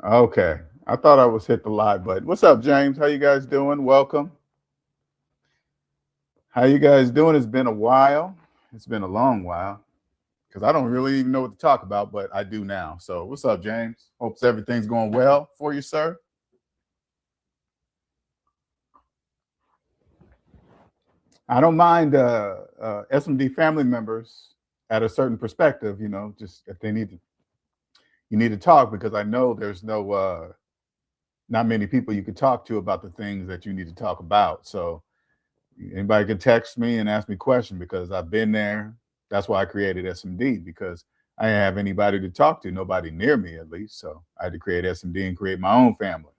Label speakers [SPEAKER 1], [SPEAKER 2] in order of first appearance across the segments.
[SPEAKER 1] Okay. I thought I was hit the live button. What's up, James? How you guys doing? Welcome. How you guys doing? It's been a while. It's been a long while because I don't really even know what to talk about, but I do now. So what's up, James? Hopes everything's going well for you, sir. I don't mind SMD family members at a certain perspective, just if they you need to talk because I know there's not many people you could talk to about the things that you need to talk about. So anybody can text me and ask me questions because I've been there. That's why I created SMD because I didn't have anybody to talk to, nobody near me at least. So I had to create SMD and create my own family.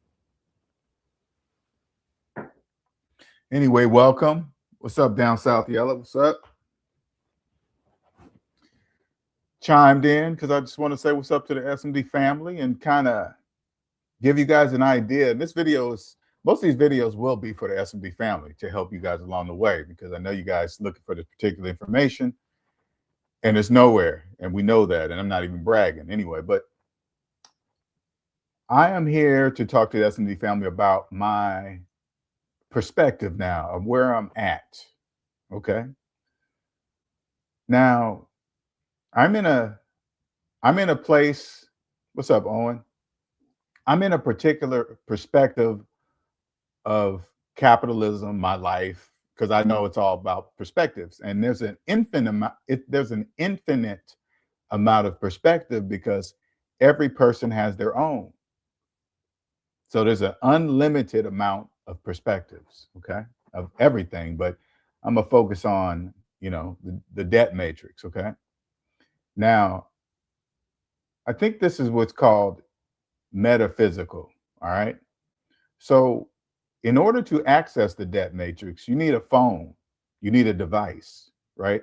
[SPEAKER 1] Anyway, welcome. What's up down south, Yellow? What's up? Chimed in because I just want to say what's up to the SMD family and kind of give you guys an idea. And most of these videos will be for the SMD family to help you guys along the way because I know you guys looking for this particular information and it's nowhere. And we know that. And I'm not even bragging anyway, but I am here to talk to the S&D family about my perspective now of where I'm at. Okay. Now I'm in a place. What's up, Owen? I'm in a particular perspective of capitalism, my life, because I know it's all about perspectives. And there's an infinite amount of perspective because every person has their own. So there's an unlimited amount of perspectives, okay, of everything. But I'm gonna focus on, the debt matrix, okay? Now, I think this is what's called metaphysical, all right? So in order to access the debt matrix, you need a phone, you need a device, right?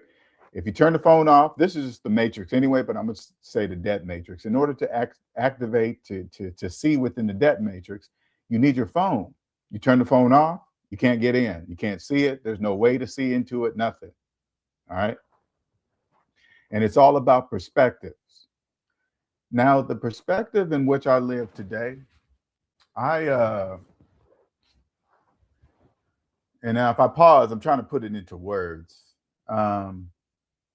[SPEAKER 1] If you turn the phone off, this is just the matrix anyway, but I'm gonna say the debt matrix. In order to activate to see within the debt matrix, you need your phone. You turn the phone off, you can't get in, you can't see it. There's no way to see into it, nothing. All right. And it's all about perspectives. Now, the perspective in which I live today, I and now if I pause, I'm trying to put it into words. Um,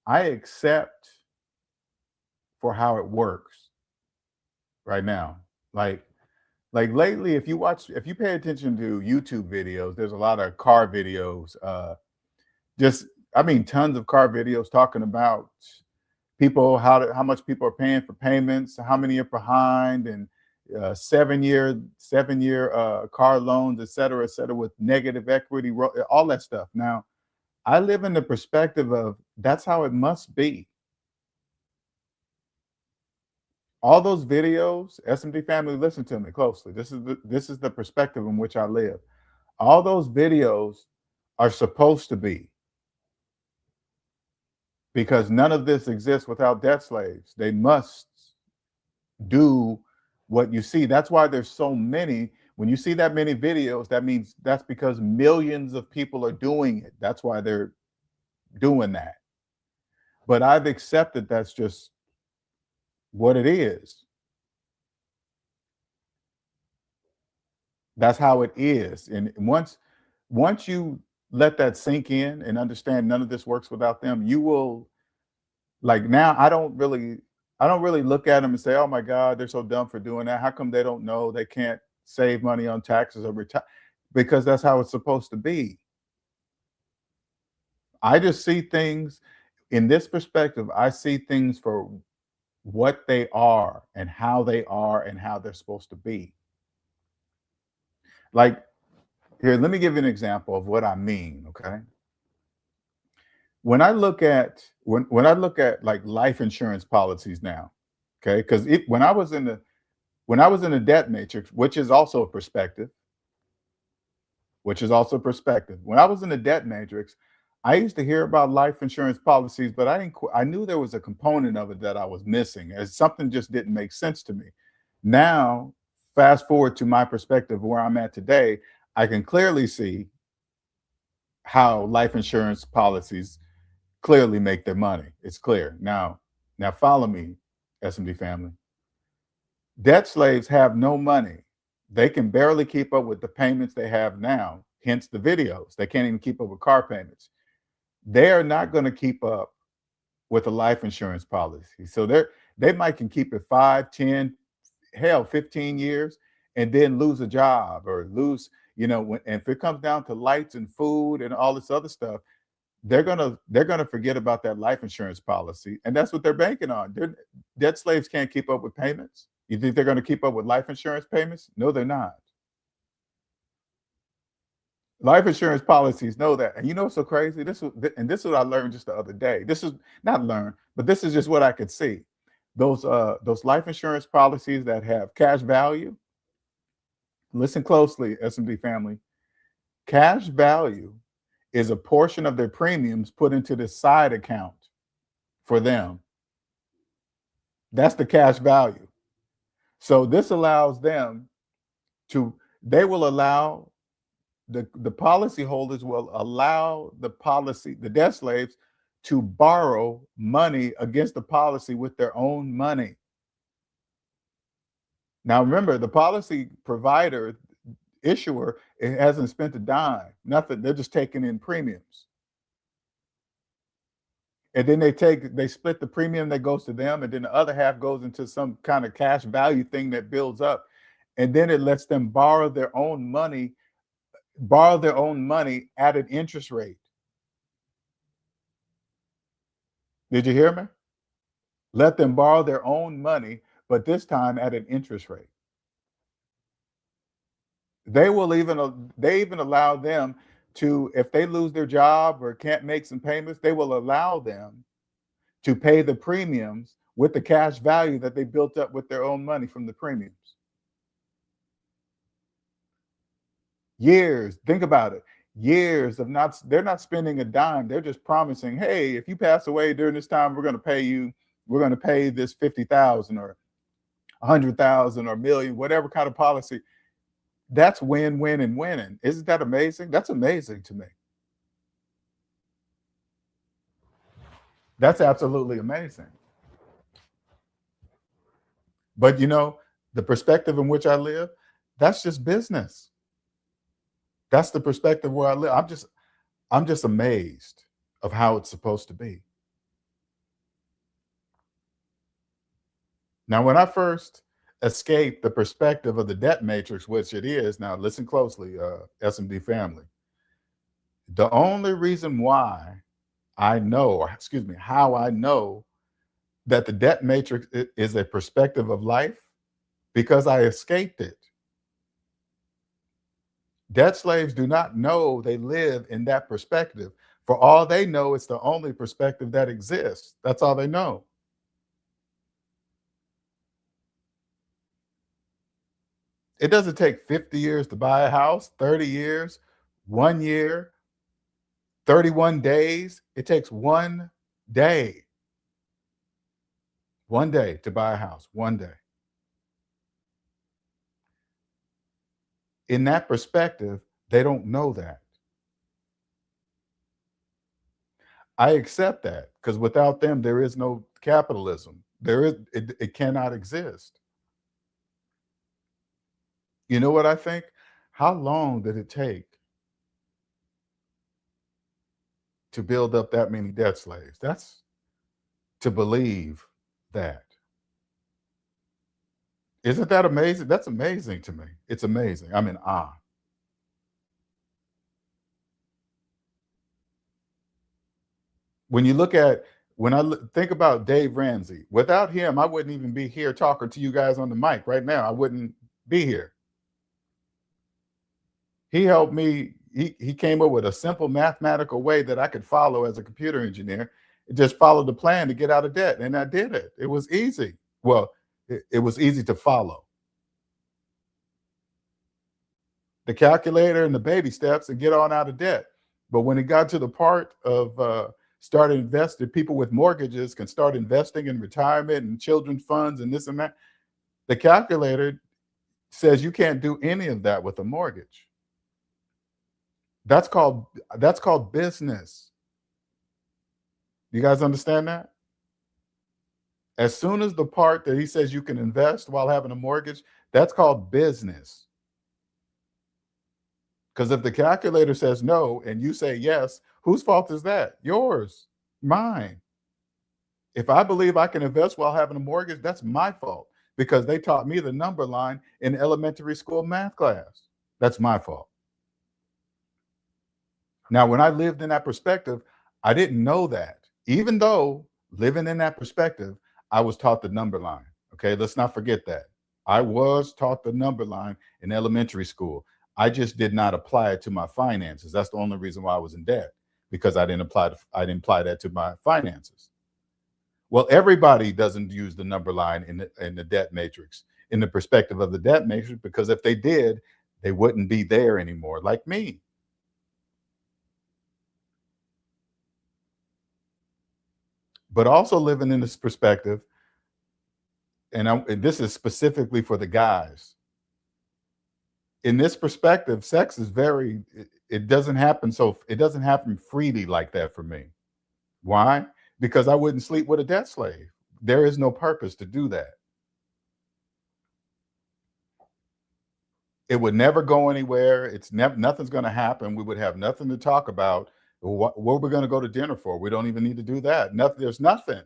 [SPEAKER 1] I accept for how it works right now. Like lately, if you pay attention to YouTube videos, there's a lot of car videos. Just I mean, tons of car videos talking about people how much people are paying for payments, how many are behind, and 7 year car loans, et cetera, with negative equity, all that stuff. Now, I live in the perspective of that's how it must be. All those videos, SMD family, listen to me closely. This is the perspective in which I live. All those videos are supposed to be because none of this exists without debt slaves. They must do what you see. That's why there's so many. When you see that many videos, that means that's because millions of people are doing it. That's why they're doing that. But I've accepted that's just what it is. That's how it is. And once you let that sink in and understand none of this works without them, you will like now I don't really look at them and say, "Oh my God, they're so dumb for doing that. How come they don't know they can't save money on taxes or retire?" Because that's how it's supposed to be. I just see things in this perspective. I see things for what they are and how they're supposed to be. Like here, let me give you an example of what I mean, okay? When I look at like life insurance policies now, okay? Because when I was in the debt matrix, which is also perspective. When I was in the debt matrix, I used to hear about life insurance policies, but I knew there was a component of it that I was missing, as something just didn't make sense to me. Now, fast forward to my perspective where I'm at today, I can clearly see how life insurance policies clearly make their money. It's clear. Now follow me, SMD family. Debt slaves have no money. They can barely keep up with the payments they have now, hence the videos. They can't even keep up with car payments. They are not going to keep up with a life insurance policy. So they might can keep it 5, 10, hell, 15 years and then lose a job or lose, and if it comes down to lights and food and all this other stuff, they're gonna forget about that life insurance policy, and that's what they're banking on. Debt slaves can't keep up with payments. You think they're going to keep up with life insurance payments? No, they're not. Life insurance policies know that. And you know what's so crazy? This is what I learned just the other day. This is not learned, but this is just what I could see. Those life insurance policies that have cash value, listen closely, SMD family. Cash value is a portion of their premiums put into the side account for them. That's the cash value. So this allows them they will allow the policyholders will allow the debt slaves to borrow money against the policy with their own money. Now remember, the policy provider, issuer, it hasn't spent a dime, nothing. They're just taking in premiums. And then they split the premium that goes to them, and then the other half goes into some kind of cash value thing that builds up. And then it lets them borrow their own money at an interest rate. Did you hear me? Let them borrow their own money, but this time at an interest rate. They even allow them to, if they lose their job or can't make some payments, they will allow them to pay the premiums with the cash value that they built up with their own money from the premiums. Years, think about it. Years of they're not spending a dime. They're just promising, hey, if you pass away during this time, we're going to pay this 50,000 or 100,000 or million, whatever kind of policy. That's win, win, and winning. Isn't that amazing? That's amazing to me. That's absolutely amazing. But the perspective in which I live, that's just business. That's the perspective where I live. I'm just amazed of how it's supposed to be. Now, when I first escaped the perspective of the debt matrix, which it is now, listen closely, SMD family. The only reason why how I know that the debt matrix is a perspective of life, because I escaped it. Debt slaves do not know they live in that perspective. For all they know, it's the only perspective that exists. That's all they know. It doesn't take 50 years to buy a house, 30 years, 1 year, 31 days. It takes 1 day. 1 day to buy a house, 1 day. In that perspective, they don't know that. I accept that, because without them, there is no capitalism. It cannot exist. You know what I think? How long did it take to build up that many debt slaves? That's to believe that. Isn't that amazing? That's amazing to me. It's amazing. I'm in awe. When you look at, think about Dave Ramsey, without him, I wouldn't even be here talking to you guys on the mic right now. I wouldn't be here. He helped me. He came up with a simple mathematical way that I could follow as a computer engineer. Just followed the plan to get out of debt, and I did it. It was easy. Well, it was easy to follow the calculator and the baby steps and get on out of debt. But when it got to the part of starting investing, people with mortgages can start investing in retirement and children's funds and this and that. The calculator says you can't do any of that with a mortgage. That's called business. You guys understand that? As soon as the part that he says you can invest while having a mortgage, that's called business. Because if the calculator says no and you say yes, whose fault is that? Yours, mine. If I believe I can invest while having a mortgage, that's my fault because they taught me the number line in elementary school math class. That's my fault. Now, when I lived in that perspective, I didn't know that. Even though living in that perspective, I was taught the number line. Okay, let's not forget that. I was taught the number line in elementary school. I just did not apply it to my finances. That's the only reason why I was in debt because I didn't apply that to my finances. Well, everybody doesn't use the number line in the debt matrix, in the perspective of the debt matrix, because if they did, they wouldn't be there anymore, like me. But also living in this perspective, and this is specifically for the guys. In this perspective, sex is it doesn't happen it doesn't happen freely like that for me. Why? Because I wouldn't sleep with a debt slave. There is no purpose to do that. It would never go anywhere. It's never Nothing's going to happen. We would have nothing to talk about. What we're going to go to dinner for? We don't even need to do that. Nothing. There's nothing.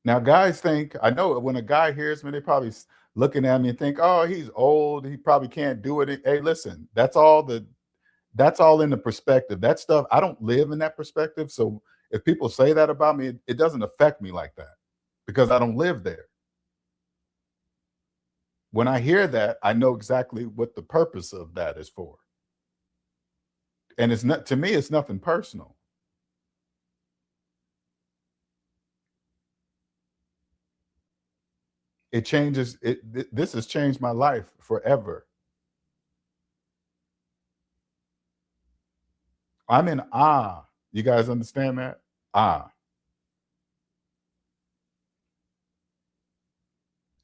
[SPEAKER 1] Now, guys think, I know when a guy hears me, they probably looking at me and think, oh, he's old. He probably can't do it. Hey, listen, that's all in the perspective. That stuff, I don't live in that perspective. So if people say that about me, it doesn't affect me like that because I don't live there. When I hear that, I know exactly what the purpose of that is for. And it's not, to me, it's nothing personal. It changes it. This has changed my life forever. I'm in awe. You guys understand that? Ah,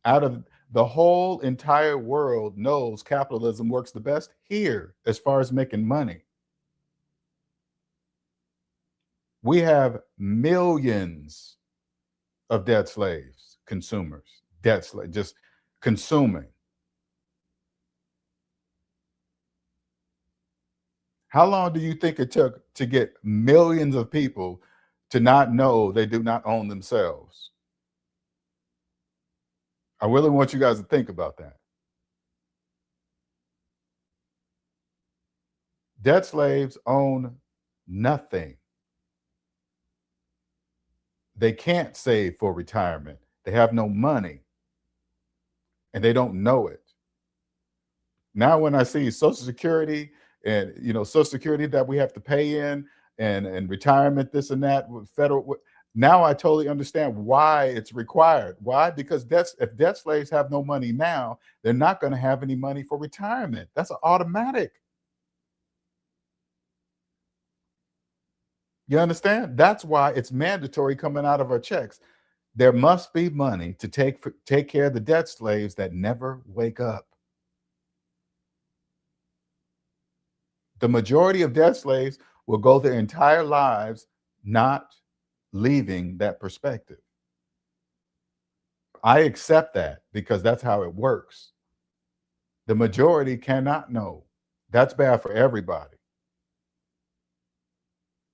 [SPEAKER 1] out of the whole entire world knows capitalism works the best here as far as making money. We have millions of debt slaves, consumers, debt slave, just consuming. How long do you think it took to get millions of people to not know they do not own themselves? I really want you guys to think about that. Debt slaves own nothing. They can't save for retirement. They have no money and they don't know it. Now, when I see Social Security and Social Security that we have to pay in and retirement, this and that with federal, now I totally understand why it's required. Why? Because if debt slaves have no money now, they're not going to have any money for retirement. That's an automatic. You understand? That's why it's mandatory coming out of our checks. There must be money to take care of the debt slaves that never wake up. The majority of debt slaves will go their entire lives not leaving that perspective. I accept that because that's how it works. The majority cannot know. That's bad for everybody.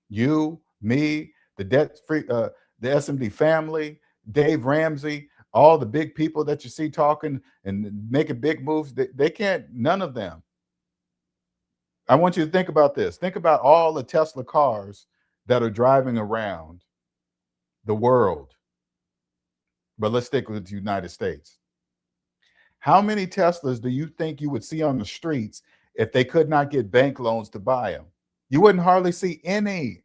[SPEAKER 1] You, me, the debt free, the SMD family, Dave Ramsey, all the big people that you see talking and making big moves, they can't, none of them. I want you to think about this. Think about all the Tesla cars that are driving around the world. But let's stick with the United States. How many Teslas do you think you would see on the streets if they could not get bank loans to buy them? You wouldn't hardly see any.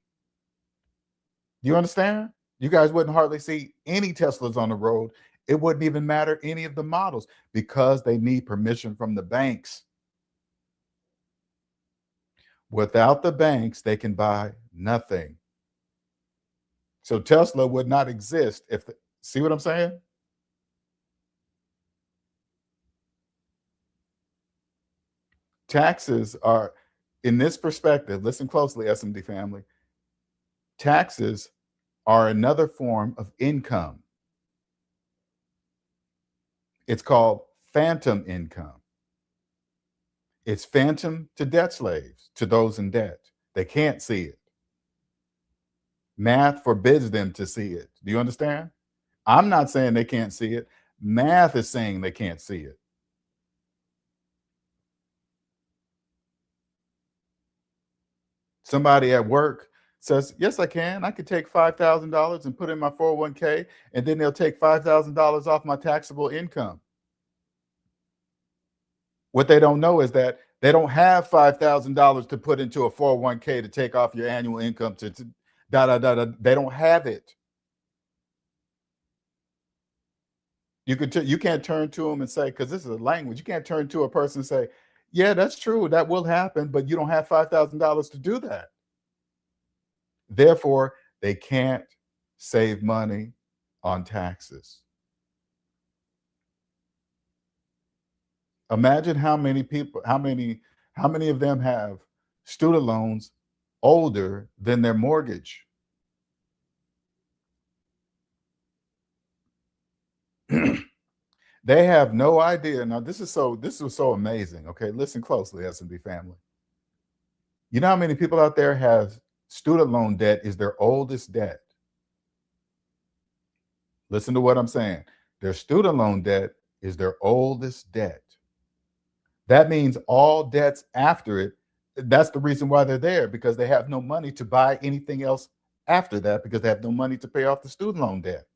[SPEAKER 1] You understand? You guys wouldn't hardly see any Teslas on the road. It wouldn't even matter any of the models because they need permission from the banks. Without the banks, they can buy nothing. So Tesla would not exist see what I'm saying? Taxes are, in this perspective, listen closely, SMD family. Taxes are another form of income. It's called phantom income. It's phantom to debt slaves, to those in debt. They can't see it. Math forbids them to see it. Do you understand? I'm not saying they can't see it. Math is saying they can't see it. Somebody at work says, yes, I can. I could take $5,000 and put in my 401k, and then they'll take $5,000 off my taxable income. What they don't know is that they don't have $5,000 to put into a 401k to take off your annual income to da da da da. They don't have it. You can't turn to them and say, because this is a language, you can't turn to a person and say, yeah, that's true, that will happen, but you don't have $5,000 to do that. Therefore, they can't save money on taxes. Imagine how many people, how many of them have student loans older than their mortgage. They have no idea. Now, this was so amazing. Okay, listen closely, SMD family. You know how many people out there have student loan debt is their oldest debt? Listen to what I'm saying. Their student loan debt is their oldest debt. That means all debts after it, that's the reason why they're there, because they have no money to buy anything else after that, because they have no money to pay off the student loan debt.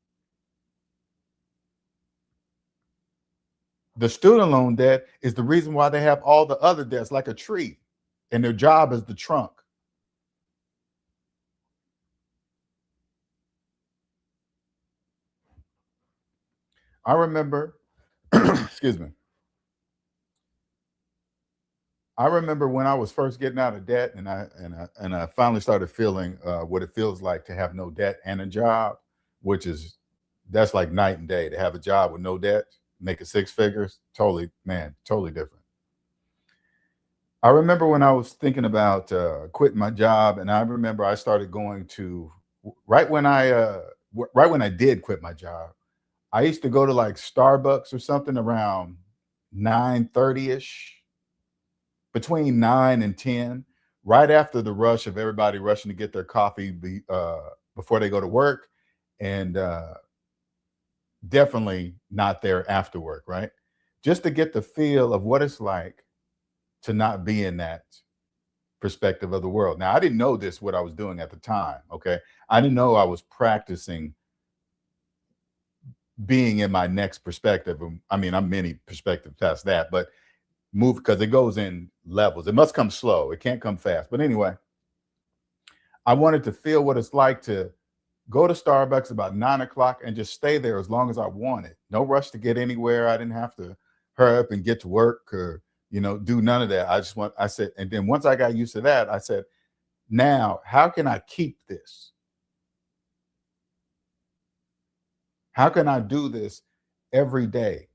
[SPEAKER 1] The student loan debt is the reason why they have all the other debts, like a tree, and their job is the trunk. I remember, excuse me. I remember when I was first getting out of debt, and I finally started feeling what it feels like to have no debt and a job, which is, that's like night and day. To have a job with no debt, making six figures, totally different. I remember when I was thinking about quitting my job, and I remember I started going to right when I did quit my job. I used to go to like Starbucks or something around 9:30ish, between 9 and 10, right after the rush of everybody rushing to get their coffee before they go to work, and definitely not there after work, right? Just to get the feel of what it's like to not be in that perspective of the world. Now, I didn't know this, what I was doing at the time, okay? I didn't know I was practicing being in my next perspective. I mean, I'm many perspectives past that, but move, because it goes in levels. It must come slow. It can't come fast. But anyway, I wanted to feel what it's like to go to Starbucks about 9 o'clock and just stay there as long as I wanted. No rush to get anywhere. I didn't have to hurry up and get to work or, do none of that. I said, and then once I got used to that, I said, now, how can I keep this? How can I do this every day?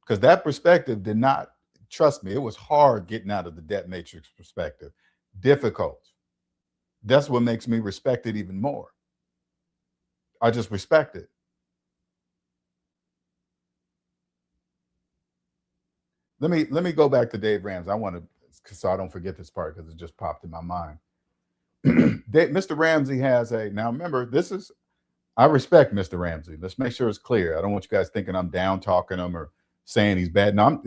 [SPEAKER 1] Because that perspective did not, trust me, it was hard getting out of the debt matrix perspective. Difficult. That's what makes me respect it even more. I just respect it. Let me go back to Dave Ramsey. I want to, so I don't forget this part, because it just popped in my mind. Mr. Ramsey has now remember, I respect Mr. Ramsey. Let's make sure it's clear. I don't want you guys thinking I'm down talking him or saying he's bad. No,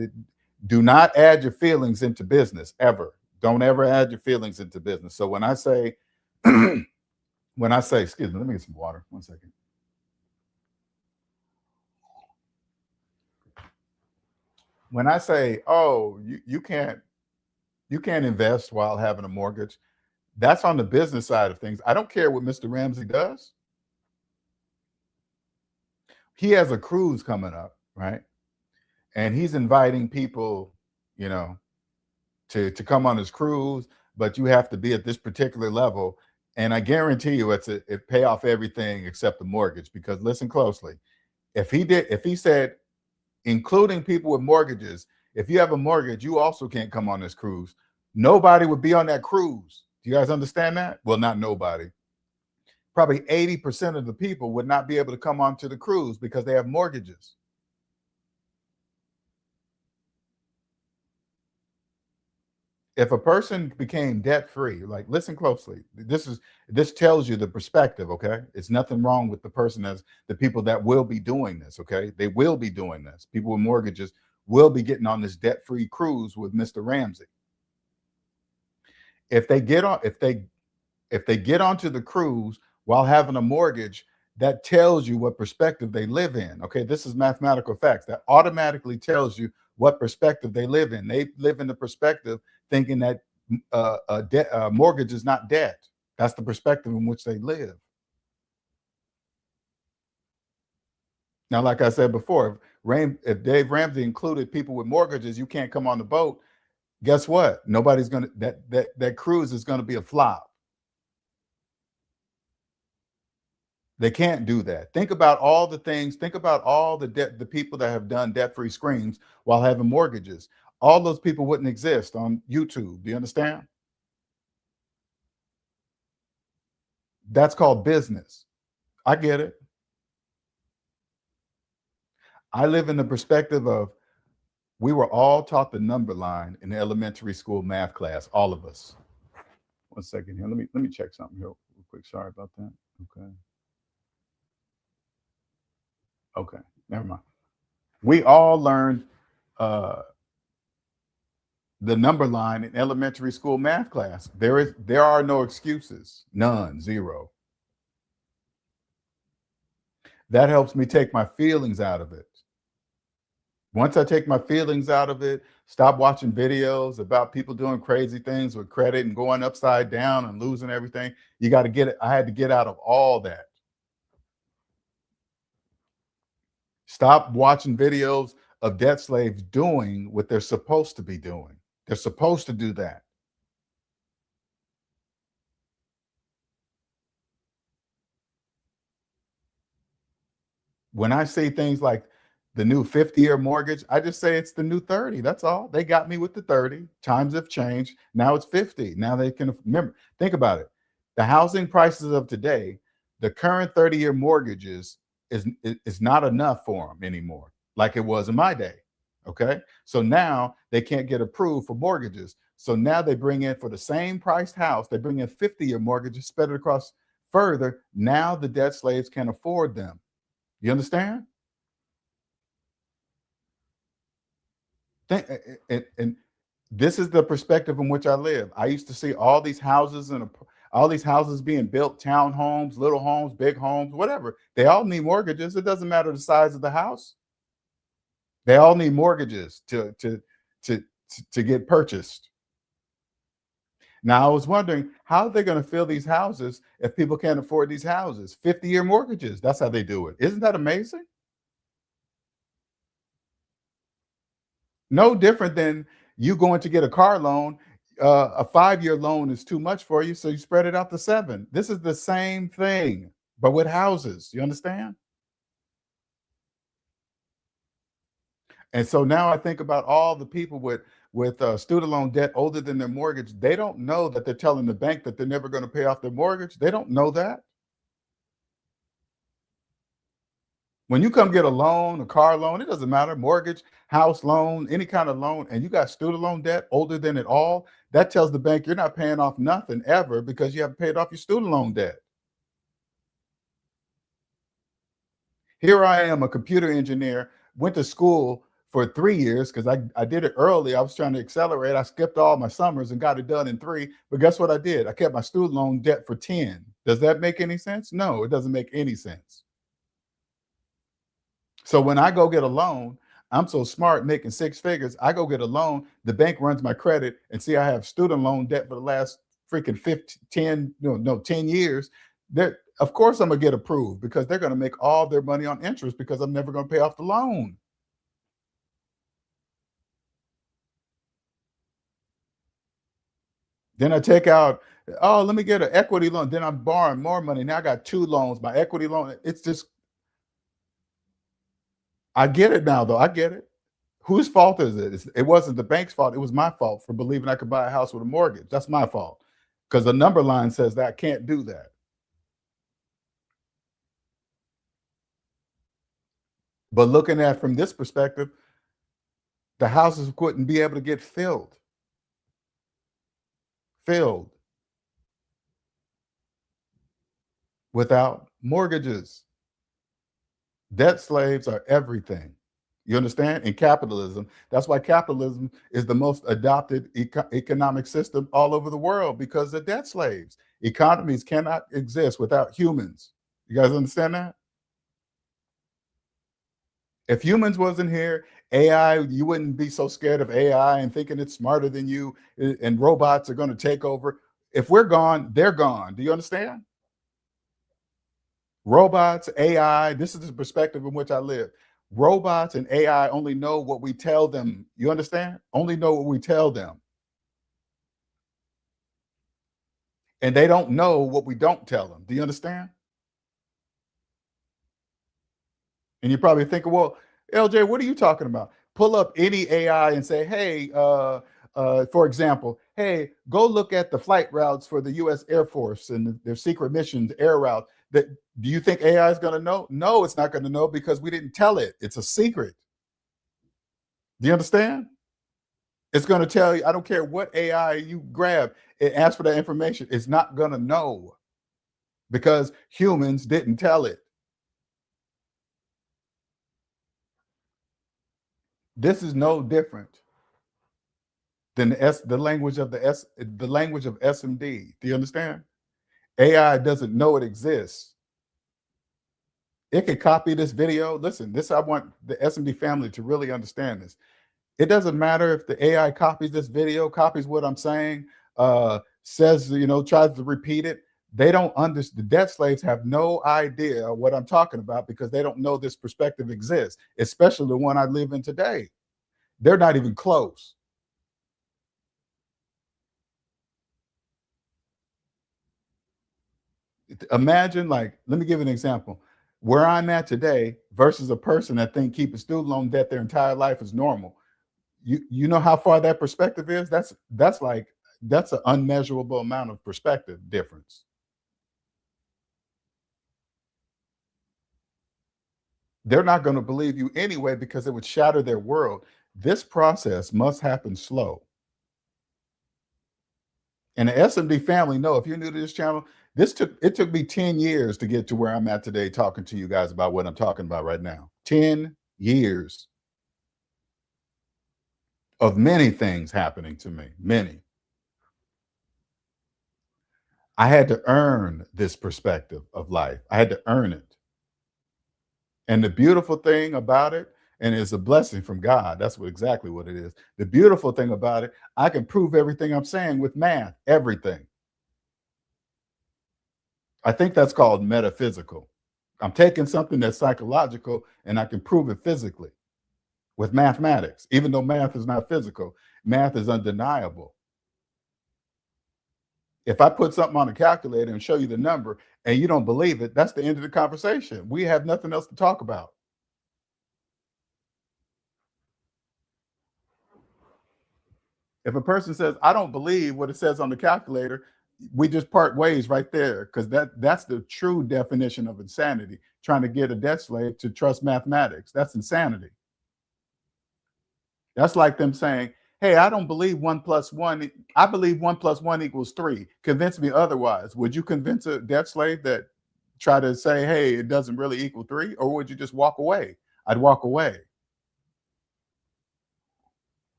[SPEAKER 1] do not add your feelings into business, ever. Don't ever add your feelings into business. So when I say, excuse me, let me get some water. 1 second. When I say, oh, you can't invest while having a mortgage, that's on the business side of things. I don't care what Mr. Ramsey does. He has a cruise coming up, right? And he's inviting people, to come on his cruise, but you have to be at this particular level. And I guarantee you it pay off everything except the mortgage, because listen closely. If he said, including people with mortgages, if you have a mortgage, you also can't come on this cruise, nobody would be on that cruise. Do you guys understand that? Well, not nobody. Probably 80% of the people would not be able to come onto the cruise because they have mortgages. If a person became debt free, like listen closely, this tells you the perspective, okay? It's nothing wrong with the person as the people that will be doing this, okay? They will be doing this. People with mortgages will be getting on this debt free cruise with Mr. Ramsey. If they get on, if they get onto the cruise while having a mortgage, that tells you what perspective they live in. Okay, this is mathematical facts. That automatically tells you what perspective they live in. They live in the perspective thinking that mortgage is not debt. That's the perspective in which they live. Now, like I said before, if Dave Ramsey included people with mortgages, you can't come on the boat. Guess what? Nobody's gonna that cruise is gonna be a flop. They can't do that. Think about all the things, think about all the people that have done debt-free screens while having mortgages. All those people wouldn't exist on YouTube. Do you understand? That's called business. I get it. I live in the perspective of we were all taught the number line in the elementary school math class, all of us. One second here. Let me check something here real quick. Sorry about that. Okay. Okay. Never mind. We all learned uh, the number line in elementary school math class. There are no excuses. None. Zero. That helps me take my feelings out of it. Once I take my feelings out of it, stop watching videos about people doing crazy things with credit and going upside down and losing everything. You got to get it. I had to get out of all that. Stop watching videos of debt slaves doing what they're supposed to be doing. They're supposed to do that. When I say things like the new 50-year mortgage, I just say it's the new 30. That's all. They got me with the 30. Times have changed. Now it's 50. Now they can remember. Think about it. The housing prices of today, the current 30-year mortgages is not enough for them anymore, like it was in my day. Okay. So now they can't get approved for mortgages. So now they bring in for the same priced house, they bring in 50-year mortgages, spread it across further. Now the debt slaves can afford them. You understand? And this is the perspective in which I live. I used to see all these houses and all these houses being built, townhomes, little homes, big homes, whatever. They all need mortgages. It doesn't matter the size of the house. They all need mortgages to get purchased. Now, I was wondering how they're going to fill these houses if people can't afford these houses. 50-year mortgages. That's how they do it. Isn't that amazing? No different than you going to get a car loan. A 5-year loan is too much for you, so you spread it out to 7. This is the same thing, but with houses. You understand? And so now I think about all the people with student loan debt older than their mortgage. They don't know that they're telling the bank that they're never going to pay off their mortgage. They don't know that. When you come get a loan, a car loan, it doesn't matter, mortgage, house loan, any kind of loan, and you got student loan debt older than it all, that tells the bank you're not paying off nothing ever because you haven't paid off your student loan debt. Here I am, a computer engineer, went to school for 3 years because I did it early. I was trying to accelerate. I skipped all my summers and got it done in 3. But guess what I did? I kept my student loan debt for 10. Does that make any sense? No, it doesn't make any sense. So when I go get a loan, I'm so smart making 6 figures. I go get a loan. The bank runs my credit and see I have student loan debt for the last freaking 15, 10 years. Of course, I'm going to get approved because they're going to make all their money on interest because I'm never going to pay off the loan. Then I take out, oh, let me get an equity loan. Then I'm borrowing more money. Now I got 2 loans. My equity loan, it's just, I get it now, though. I get it. Whose fault is it? It wasn't the bank's fault. It was my fault for believing I could buy a house with a mortgage. That's my fault. because the number line says that I can't do that. But looking at it from this perspective, the houses wouldn't be able to get filled without mortgages. Debt slaves are everything. You understand? In capitalism, that's why capitalism is the most adopted economic system all over the world, because of debt slaves. Economies cannot exist without humans. You guys understand that? If humans wasn't here, AI, you wouldn't be so scared of AI and thinking it's smarter than you, and robots are going to take over. If we're gone, they're gone. Do you understand? Robots, AI, this is the perspective in which I live. Robots and AI only know what we tell them. You understand? Only know what we tell them. And they don't know what we don't tell them. Do you understand? And you're probably thinking, well, LJ, what are you talking about? Pull up any AI and say, hey, for example, hey, go look at the flight routes for the U.S. Air Force and their secret missions, air route. That, do you think AI is going to know? No, it's not going to know, because we didn't tell it. It's a secret. Do you understand? It's going to tell you, I don't care what AI you grab, it asks for that information. It's not going to know, because humans didn't tell it. This is no different than the language of the language of SMD. Do you understand? AI doesn't know it exists. It could copy this video. Listen, I want the SMD family to really understand this. It doesn't matter if the AI copies this video, copies what I'm saying, says, tries to repeat it. They don't understand. The debt slaves have no idea what I'm talking about, because they don't know this perspective exists, especially the one I live in today. They're not even close. Imagine, like, let me give you an example. Where I'm at today versus a person that think keeping student loan debt their entire life is normal. You know how far that perspective is? That's an unmeasurable amount of perspective difference. They're not going to believe you anyway, because it would shatter their world. This process must happen slow. And the SMD family know, if you're new to this channel, it took me 10 years to get to where I'm at today, talking to you guys about what I'm talking about right now. 10 years of many things happening to me, many. I had to earn this perspective of life. I had to earn it. And the beautiful thing about it, and it's a blessing from God, that's exactly what it is. The beautiful thing about it, I can prove everything I'm saying with math, everything. I think that's called metaphysical. I'm taking something that's psychological and I can prove it physically with mathematics. Even though math is not physical, math is undeniable. If I put something on a calculator and show you the number and you don't believe it, that's the end of the conversation. We have nothing else to talk about. If a person says, I don't believe what it says on the calculator, we just part ways right there, because that's the true definition of insanity. Trying to get a debt slave to trust mathematics. That's insanity. That's like them saying, hey, I don't believe 1 + 1. I believe 1 + 1 = 3. Convince me otherwise. Would you convince a debt slave that try to say, hey, it doesn't really equal 3? Or would you just walk away? I'd walk away.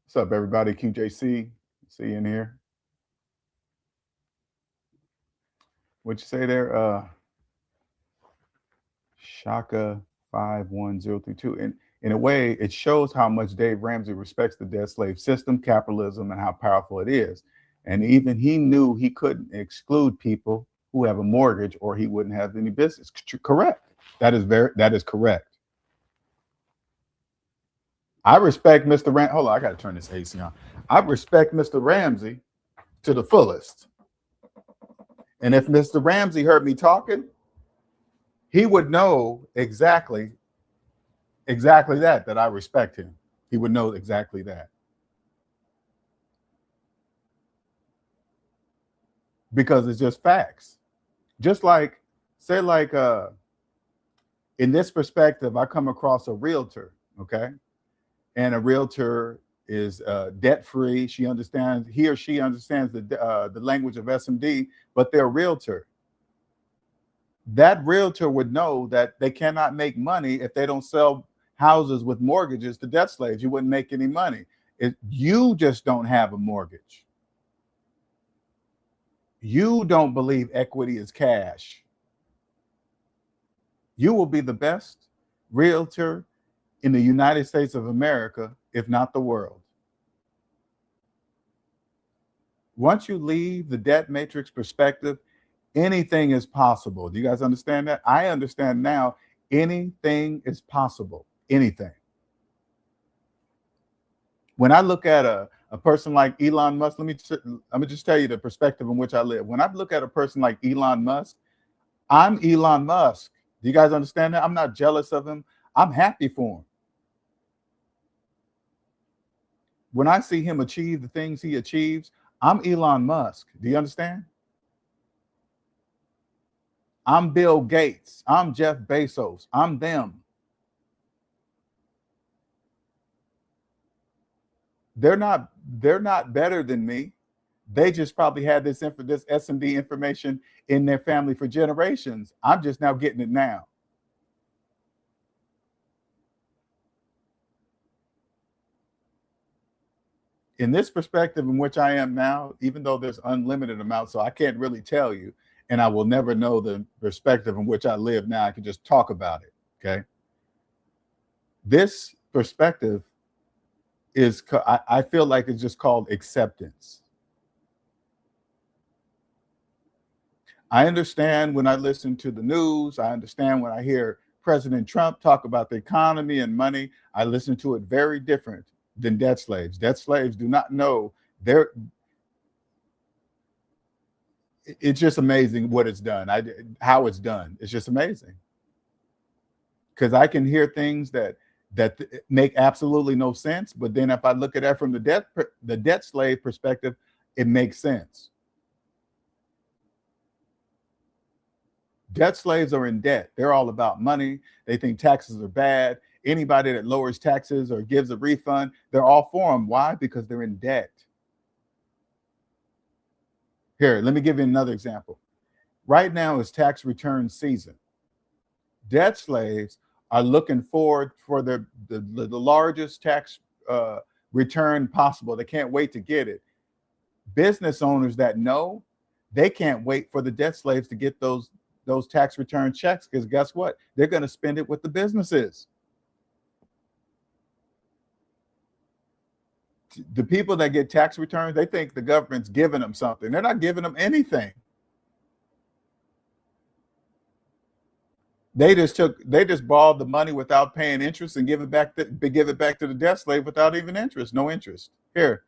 [SPEAKER 1] What's up, everybody? QJC, see you in here. What'd you say there? Shaka 51032. And in a way, it shows how much Dave Ramsey respects the debt slave system, capitalism, and how powerful it is. And even he knew he couldn't exclude people who have a mortgage, or he wouldn't have any business. Correct. That is correct. I respect Mr. Ram. Hold on, I gotta turn this AC on. I respect Mr. Ramsey to the fullest. And if Mr. Ramsey heard me talking, he would know exactly exactly that I respect him. He would know exactly that. Because it's just facts. Just like, say, like, in this perspective, I come across a realtor, okay? And a realtor is debt free. He or she understands the language of SMD, but they're a realtor. That realtor would know that they cannot make money if they don't sell houses with mortgages to debt slaves. You wouldn't make any money. You just don't have a mortgage. You don't believe equity is cash. You will be the best realtor in the United States of America, if not the world. Once you leave the debt matrix perspective, anything is possible. Do you guys understand that? I understand now anything is possible. Anything. When I look at a person like Elon Musk, let me just tell you the perspective in which I live. When I look at a person like Elon Musk, I'm Elon Musk. Do you guys understand that? I'm not jealous of him. I'm happy for him. When I see him achieve the things he achieves, I'm Elon Musk. Do you understand? I'm Bill Gates. I'm Jeff Bezos. I'm them. They're not better than me. They just probably had this SMD information in their family for generations. I'm just now getting it now. In this perspective in which I am now, even though there's unlimited amounts, so I can't really tell you, and I will never know the perspective in which I live now. I can just talk about it, okay? This perspective is, I feel like it's just called acceptance. I understand when I listen to the news. I understand when I hear President Trump talk about the economy and money. I listen to it very different than debt slaves. Debt slaves do not know. It's just amazing what it's done. How it's done. It's just amazing. Because I can hear things that make absolutely no sense, but then if I look at that from the debt slave perspective, it makes sense. Debt slaves are in debt. They're all about money. They think taxes are bad. Anybody that lowers taxes or gives a refund, they're all for them. Why? Because they're in debt. Here, let me give you another example. Right now is tax return season. Debt slaves are looking forward for the largest tax return possible. They can't wait to get it. Business owners that know, they can't wait for the debt slaves to get those tax return checks, because guess what? They're going to spend it with the businesses. The people that get tax returns, they think the government's giving them something. They're not giving them anything. They just borrowed the money without paying interest and give it back to the debt slave without even interest, no interest here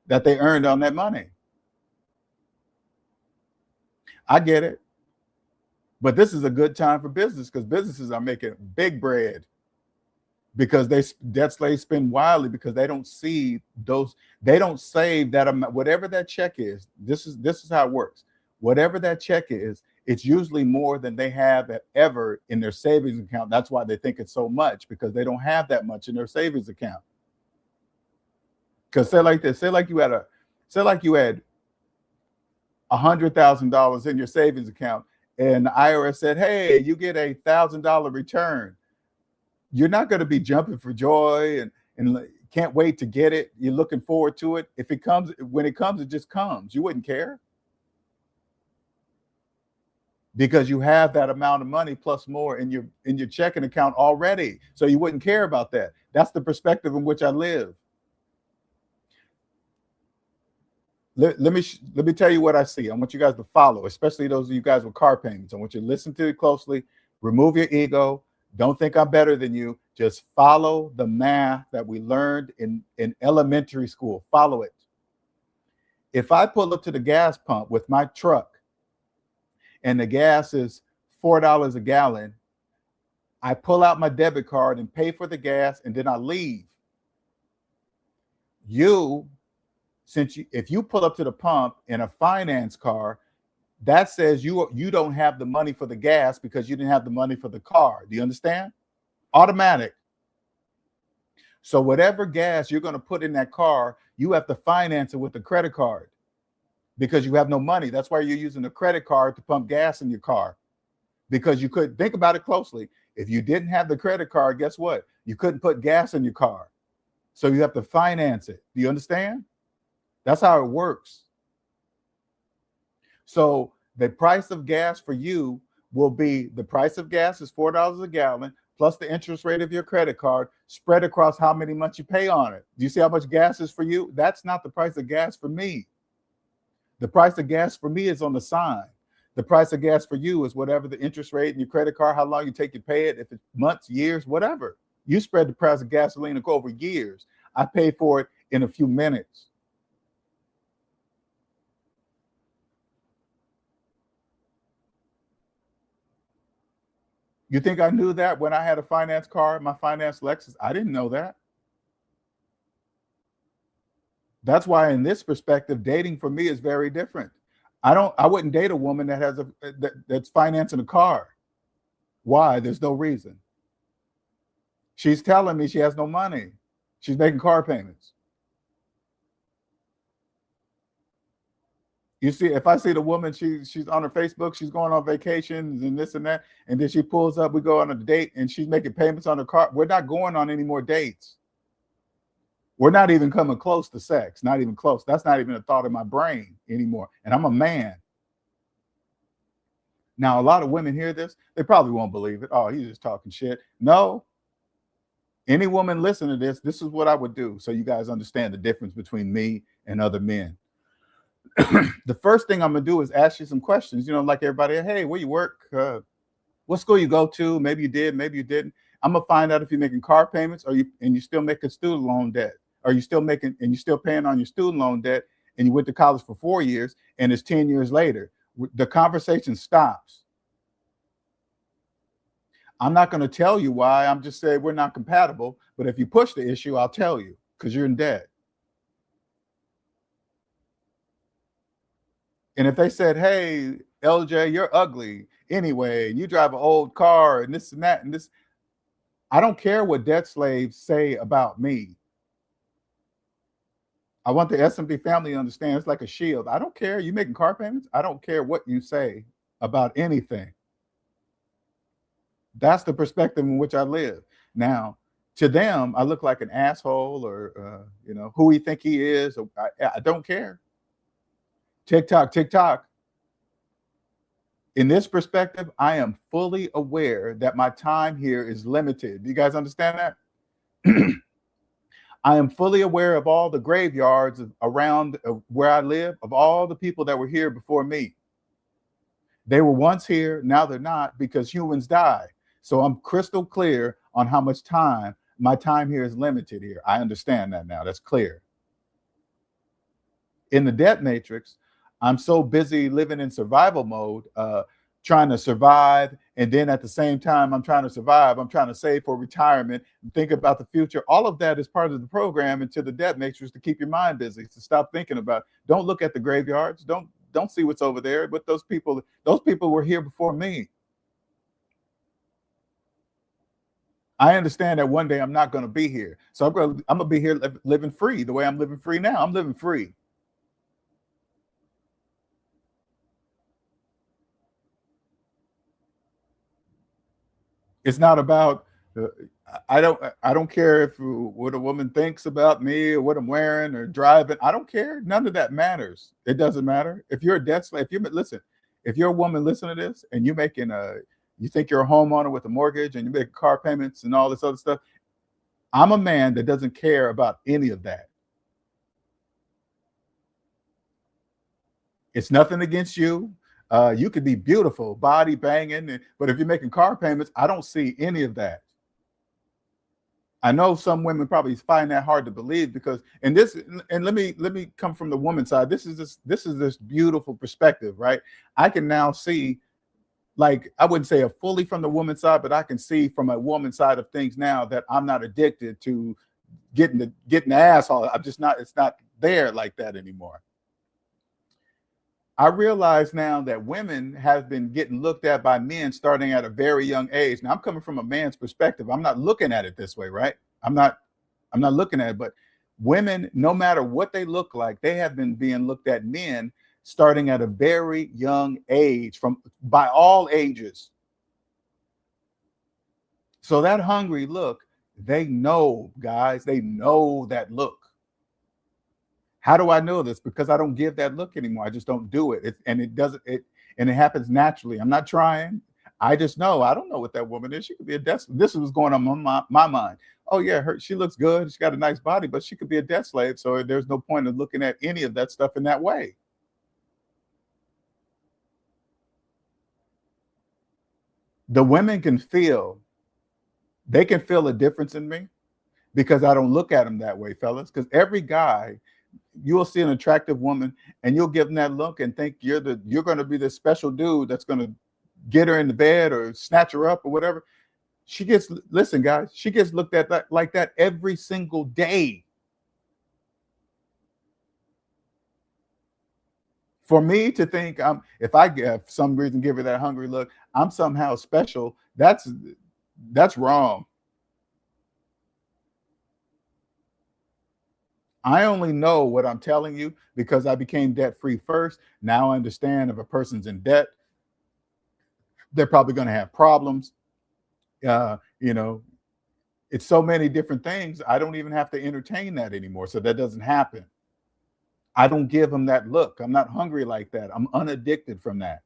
[SPEAKER 1] that they earned on that money. I get it. But this is a good time for business, because businesses are making big bread, because debt slaves spend wildly, because they don't see those, they don't save that amount, whatever that check is. This is how it works. Whatever that check is, it's usually more than they have ever in their savings account. That's why they think it's so much, because they don't have that much in their savings account. Because say like this, say like you had $100,000 in your savings account, and the IRS said, hey, you get $1,000 return. You're not going to be jumping for joy and can't wait to get it. You're looking forward to it. If it comes, when it comes, it just comes. You wouldn't care, because you have that amount of money plus more in your checking account already. So you wouldn't care about that. That's the perspective in which I live. Let me tell you what I see. I want you guys to follow, especially those of you guys with car payments. I want you to listen to it closely. Remove your ego. Don't think I'm better than you. Just follow the math that we learned in elementary school. Follow it. If I pull up to the gas pump with my truck and the gas is $4 a gallon, I pull out my debit card and pay for the gas, and then I leave. If you pull up to the pump in a finance car, that says you don't have the money for the gas because you didn't have the money for the car. Do you understand? Automatic. So whatever gas you're going to put in that car, you have to finance it with the credit card because you have no money. That's why you're using a credit card to pump gas in your car, because you could think about it closely. If you didn't have the credit card, guess what? You couldn't put gas in your car. So you have to finance it. Do you understand? That's how it works. So the price of gas for you will be, the price of gas is $4 a gallon plus the interest rate of your credit card spread across how many months you pay on it. Do you see how much gas is for you? That's not the price of gas for me. The price of gas for me is on the sign. The price of gas for you is whatever the interest rate in your credit card, how long you take to pay it, if it's months, years, whatever. You spread the price of gasoline over years. I pay for it in a few minutes. You think I knew that when I had a finance car, my finance Lexus? I didn't know that. That's why in this perspective, dating for me is very different. I wouldn't date a woman that has that's financing a car. Why? There's no reason. She's telling me she has no money. She's making car payments. You see, if I see the woman, she's on her Facebook, she's going on vacations and this and that, and then she pulls up, we go on a date, and she's making payments on her car. We're not going on any more dates. We're not even coming close to sex, not even close. That's not even a thought in my brain anymore. And I'm a man. Now, a lot of women hear this, they probably won't believe it. Oh, he's just talking shit. No. Any woman listen to this, this is what I would do, so you guys understand the difference between me and other men. The first thing I'm gonna do is ask you some questions, like everybody. Hey, where you work? What school you go to? Maybe you did, maybe you didn't. I'm gonna find out if you're making car payments and you still making student loan debt. Are you still making and you're still paying on your student loan debt, and you went to college for 4 years and it's 10 years later? The conversation stops. I'm not going to tell you why. I'm just saying we're not compatible. But if you push the issue, I'll tell you, because you're in debt. And if they said, hey, LJ, you're ugly anyway, and you drive an old car and this and that and this, I don't care what debt slaves say about me. I want the SMD family to understand it's like a shield. I don't care. You making car payments? I don't care what you say about anything. That's the perspective in which I live. Now, to them, I look like an asshole or, who he think he is. I don't care. TikTok. In this perspective, I am fully aware that my time here is limited. Do you guys understand that? I am fully aware of all the graveyards around where I live, of all the people that were here before me. They were once here, now they're not, because humans die. So I'm crystal clear on how much time, my time here is limited here. I understand that now. That's clear. In the debt matrix, I'm so busy living in survival mode, trying to survive. And then at the same time, I'm trying to survive. I'm trying to save for retirement, think about the future. All of that is part of the program into the debt matrix to keep your mind busy, to stop thinking about. Don't look at the graveyards. Don't see what's over there. But those people were here before me. I understand that one day I'm not going to be here. So I'm going to be here living free the way I'm living free now. I'm living free. It's not about, I don't care if what a woman thinks about me or what I'm wearing or driving. I don't care. None of that matters. It doesn't matter. If you're a debt slave, if you're a woman listening to this and you're making you think you're a homeowner with a mortgage and you make car payments and all this other stuff, I'm a man that doesn't care about any of that. It's nothing against you. You could be beautiful, body banging, but if you're making car payments, I don't see any of that. I know some women probably find that hard to believe because, and let me come from the woman's side. This is this beautiful perspective, right? I can now see like, I wouldn't say a fully from the woman's side, but I can see from a woman's side of things now that I'm not addicted to getting the asshole. I'm just not, it's not there like that anymore. I realize now that women have been getting looked at by men starting at a very young age. Now I'm coming from a man's perspective. I'm not looking at it this way, right? I'm not looking at it, but women, no matter what they look like, they have been being looked at men starting at a very young age, from by all ages. So that hungry look, they know, guys, they know that look. How do I know this? Because I don't give that look anymore. I just don't do it. And it happens naturally. I'm not trying. I just know. I don't know what that woman is. She could be a death. This is what's going on in my mind. Oh yeah, she looks good. She's got a nice body, but she could be a death slave. So there's no point in looking at any of that stuff in that way. The women can feel, they can feel a difference in me because I don't look at them that way, fellas. Because every guy, you'll see an attractive woman and you'll give them that look and think you're going to be the special dude that's going to get her in the bed or snatch her up or whatever. Listen, guys, she gets looked at like that every single day. For me to think if I for some reason give her that hungry look, I'm somehow special, that's wrong. I only know what I'm telling you because I became debt-free first. Now I understand if a person's in debt, they're probably going to have problems. It's so many different things. I don't even have to entertain that anymore. So that doesn't happen. I don't give them that look. I'm not hungry like that. I'm unaddicted from that.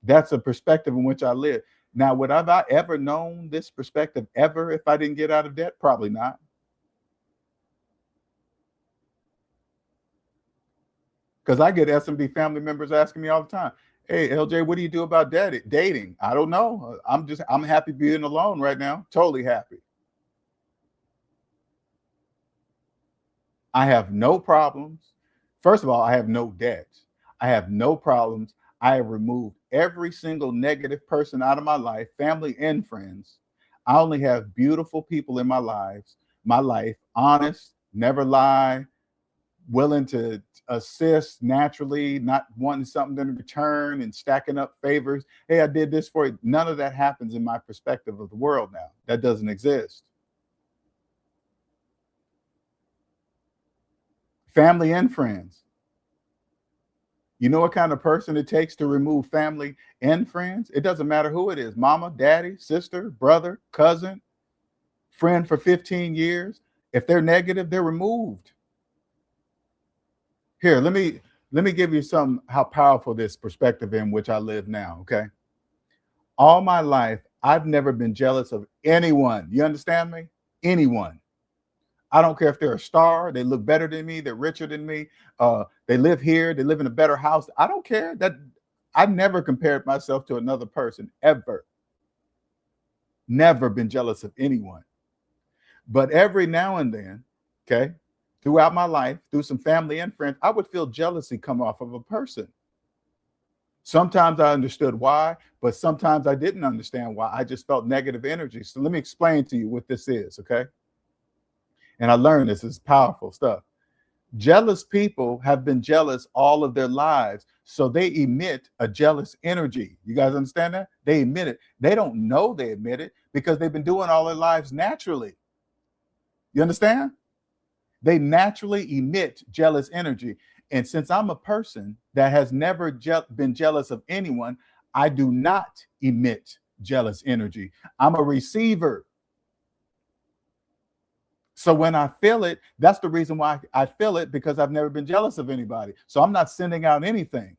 [SPEAKER 1] That's a perspective in which I live. Now, would I ever known this perspective ever if I didn't get out of debt? Probably not. Because I get SMD family members asking me all the time, hey, LJ, what do you do about dating? I don't know. I'm happy being alone right now. Totally happy. I have no problems. First of all, I have no debts. I have no problems. I have removed every single negative person out of my life, family and friends. I only have beautiful people in my life, honest, never lie, willing to assist naturally, not wanting something in return and stacking up favors. Hey, I did this for you. None of that happens in my perspective of the world now. That doesn't exist. Family and friends. You know what kind of person it takes to remove family and friends? It doesn't matter who it is. Mama, daddy, sister, brother, cousin, friend for 15 years. If they're negative, they're removed. Here, let me give you how powerful this perspective in which I live now, okay? All my life, I've never been jealous of anyone. You understand me? Anyone. I don't care if they're a star, they look better than me, they're richer than me, they live here, they live in a better house. I don't care. That I never compared myself to another person, ever. Never been jealous of anyone. But every now and then, okay, throughout my life, through some family and friends, I would feel jealousy come off of a person. Sometimes I understood why, but sometimes I didn't understand why. I just felt negative energy. So let me explain to you what this is, okay? And I learned this is powerful stuff. Jealous people have been jealous all of their lives, so they emit a jealous energy. You guys understand that? They emit it. They don't know they emit it because they've been doing all their lives naturally. You understand? They naturally emit jealous energy. And since I'm a person that has never been jealous of anyone, I do not emit jealous energy. I'm a receiver. So when I feel it, that's the reason why I feel it, because I've never been jealous of anybody. So I'm not sending out anything.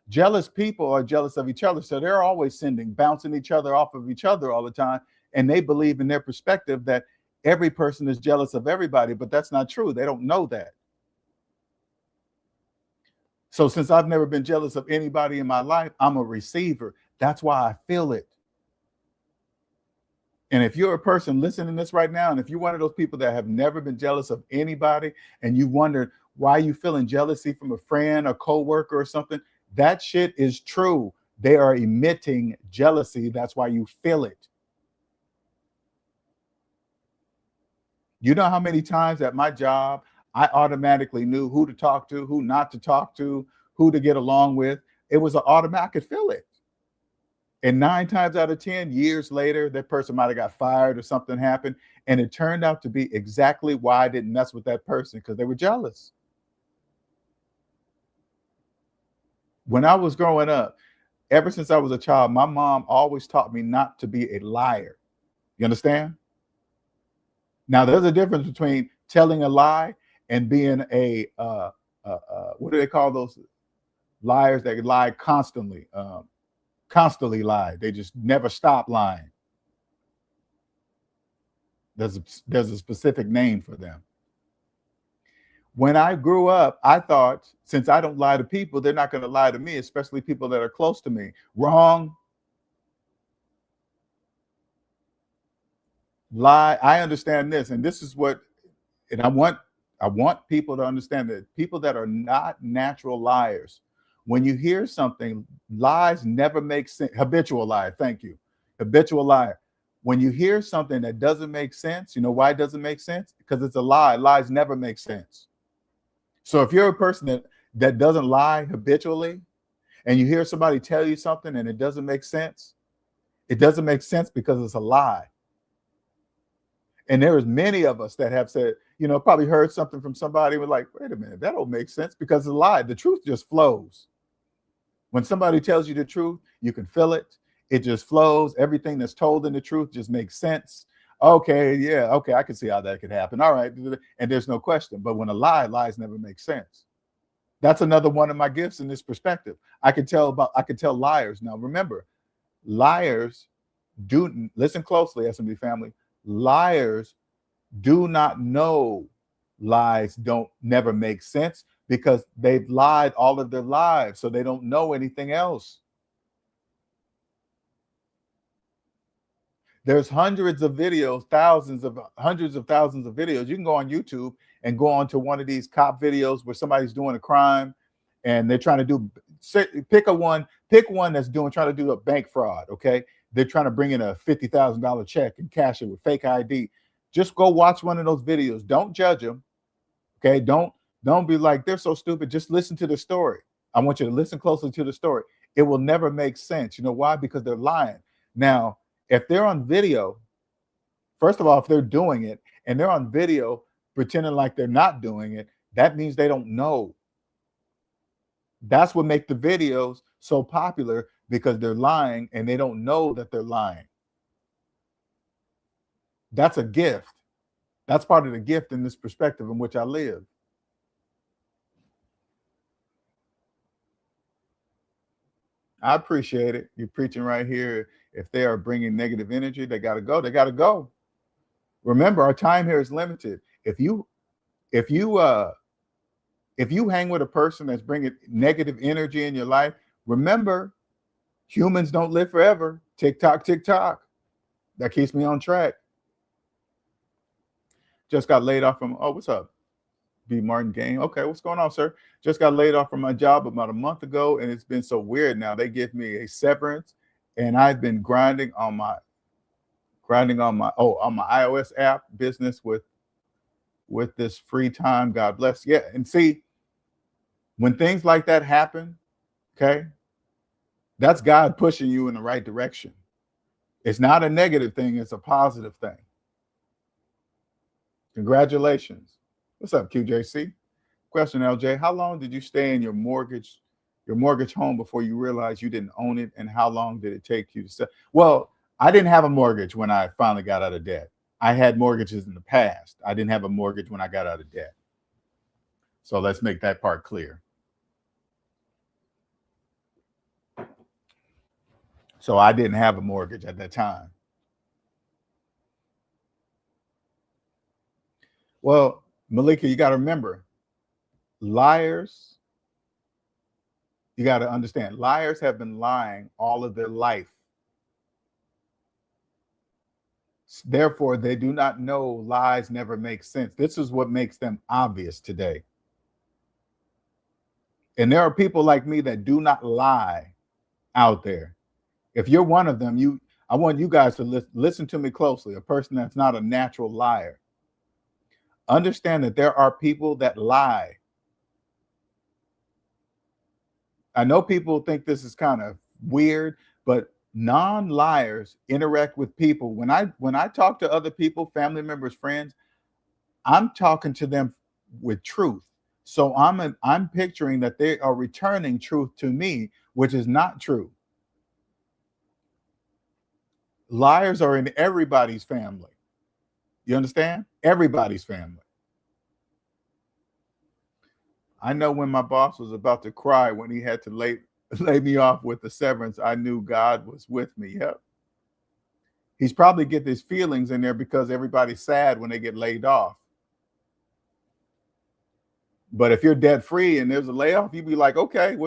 [SPEAKER 1] Jealous people are jealous of each other. So they're always bouncing each other off of each other all the time. And they believe in their perspective that every person is jealous of everybody, but that's not true. They don't know that. So since I've never been jealous of anybody in my life, I'm a receiver. That's why I feel it. And if you're a person listening to this right now, and if you're one of those people that have never been jealous of anybody, and you wondered why you feeling jealousy from a friend, a coworker, or something, that shit is true. They are emitting jealousy. That's why you feel it. You know how many times at my job, I automatically knew who to talk to, who not to talk to, who to get along with. It was an automatic, I could feel it. And 9 times out of 10, years later, that person might have got fired or something happened. And it turned out to be exactly why I didn't mess with that person, because they were jealous. When I was growing up, ever since I was a child, my mom always taught me not to be a liar. You understand? Now, there's a difference between telling a lie and being a what do they call those liars that lie constantly? Constantly lie. They just never stop lying. There's a specific name for them. When I grew up, I thought, since I don't lie to people, they're not going to lie to me, especially people that are close to me. Wrong. Lie. I understand this, and this is what, and I want people to understand that people that are not natural liars, when you hear something, lies never make sense. Habitual liar. Thank you. Habitual liar. When you hear something that doesn't make sense, you know why it doesn't make sense? Because it's a lie. Lies never make sense. So if you're a person that doesn't lie habitually, and you hear somebody tell you something and it doesn't make sense, it doesn't make sense because it's a lie. And there is many of us that have said, you know, probably heard something from somebody, we're like, wait a minute, that don't make sense, because it's a lie. The truth just flows. When somebody tells you the truth, you can feel it. It just flows. Everything that's told in the truth just makes sense. Okay, yeah, okay, I can see how that could happen. All right, and there's no question. But when a lie, lies never make sense. That's another one of my gifts in this perspective. I can tell liars. Now remember, liars do, listen closely, SMD family. Liars do not know lies don't never make sense, because they've lied all of their lives, so they don't know anything else. There's hundreds of videos, hundreds of thousands of videos. You can go on YouTube and go on to one of these cop videos where somebody's doing a crime and they're trying to do, pick one that's trying to do a bank fraud. Okay. They're trying to bring in a $50,000 check and cash it with fake ID. Just go watch one of those videos. Don't judge them. Okay. Don't be like, they're so stupid. Just listen to the story. I want you to listen closely to the story. It will never make sense. You know why? Because they're lying. Now, if they're on video, first of all, if they're doing it and they're on video pretending like they're not doing it, that means they don't know. That's what makes the videos so popular, because they're lying and they don't know that they're lying. That's a gift. That's part of the gift in this perspective in which I live. I appreciate it. You're preaching right here. If they are bringing negative energy, they got to go. They got to go. Remember, our time here is limited. If you hang with a person that's bringing negative energy in your life, remember, humans don't live forever. Tick tock, tick tock. That keeps me on track. Just got laid off from, oh, what's up? B. Martin Game. Okay, what's going on, sir? Just got laid off from my job about a month ago, and it's been so weird now. They give me a severance, and I've been grinding on my iOS app business with this free time. God bless. Yeah, and see, when things like that happen, okay, that's God pushing you in the right direction. It's not a negative thing, it's a positive thing. Congratulations. What's up, QJC? Question, LJ. How long did you stay in your mortgage home before you realized you didn't own it? And how long did it take you to sell? Well, I didn't have a mortgage when I finally got out of debt. I had mortgages in the past. I didn't have a mortgage when I got out of debt. So let's make that part clear. So I didn't have a mortgage at that time. Well, Malika, you got to remember, liars, you got to understand, liars have been lying all of their life. Therefore, they do not know lies never make sense. This is what makes them obvious today. And there are people like me that do not lie out there. If you're one of them, I want you guys to listen to me closely. A person that's not a natural liar. Understand that there are people that lie. I know people think this is kind of weird, but non-liars interact with people. When I talk to other people, family members, friends, I'm talking to them with truth. So I'm picturing that they are returning truth to me, which is not true. Liars are in everybody's family. You understand? Everybody's family. I know when my boss was about to cry when he had to lay me off with the severance, I knew God was with me. Yep. He's probably get these feelings in there because everybody's sad when they get laid off. But if you're debt free and there's a layoff, you'd be like, okay,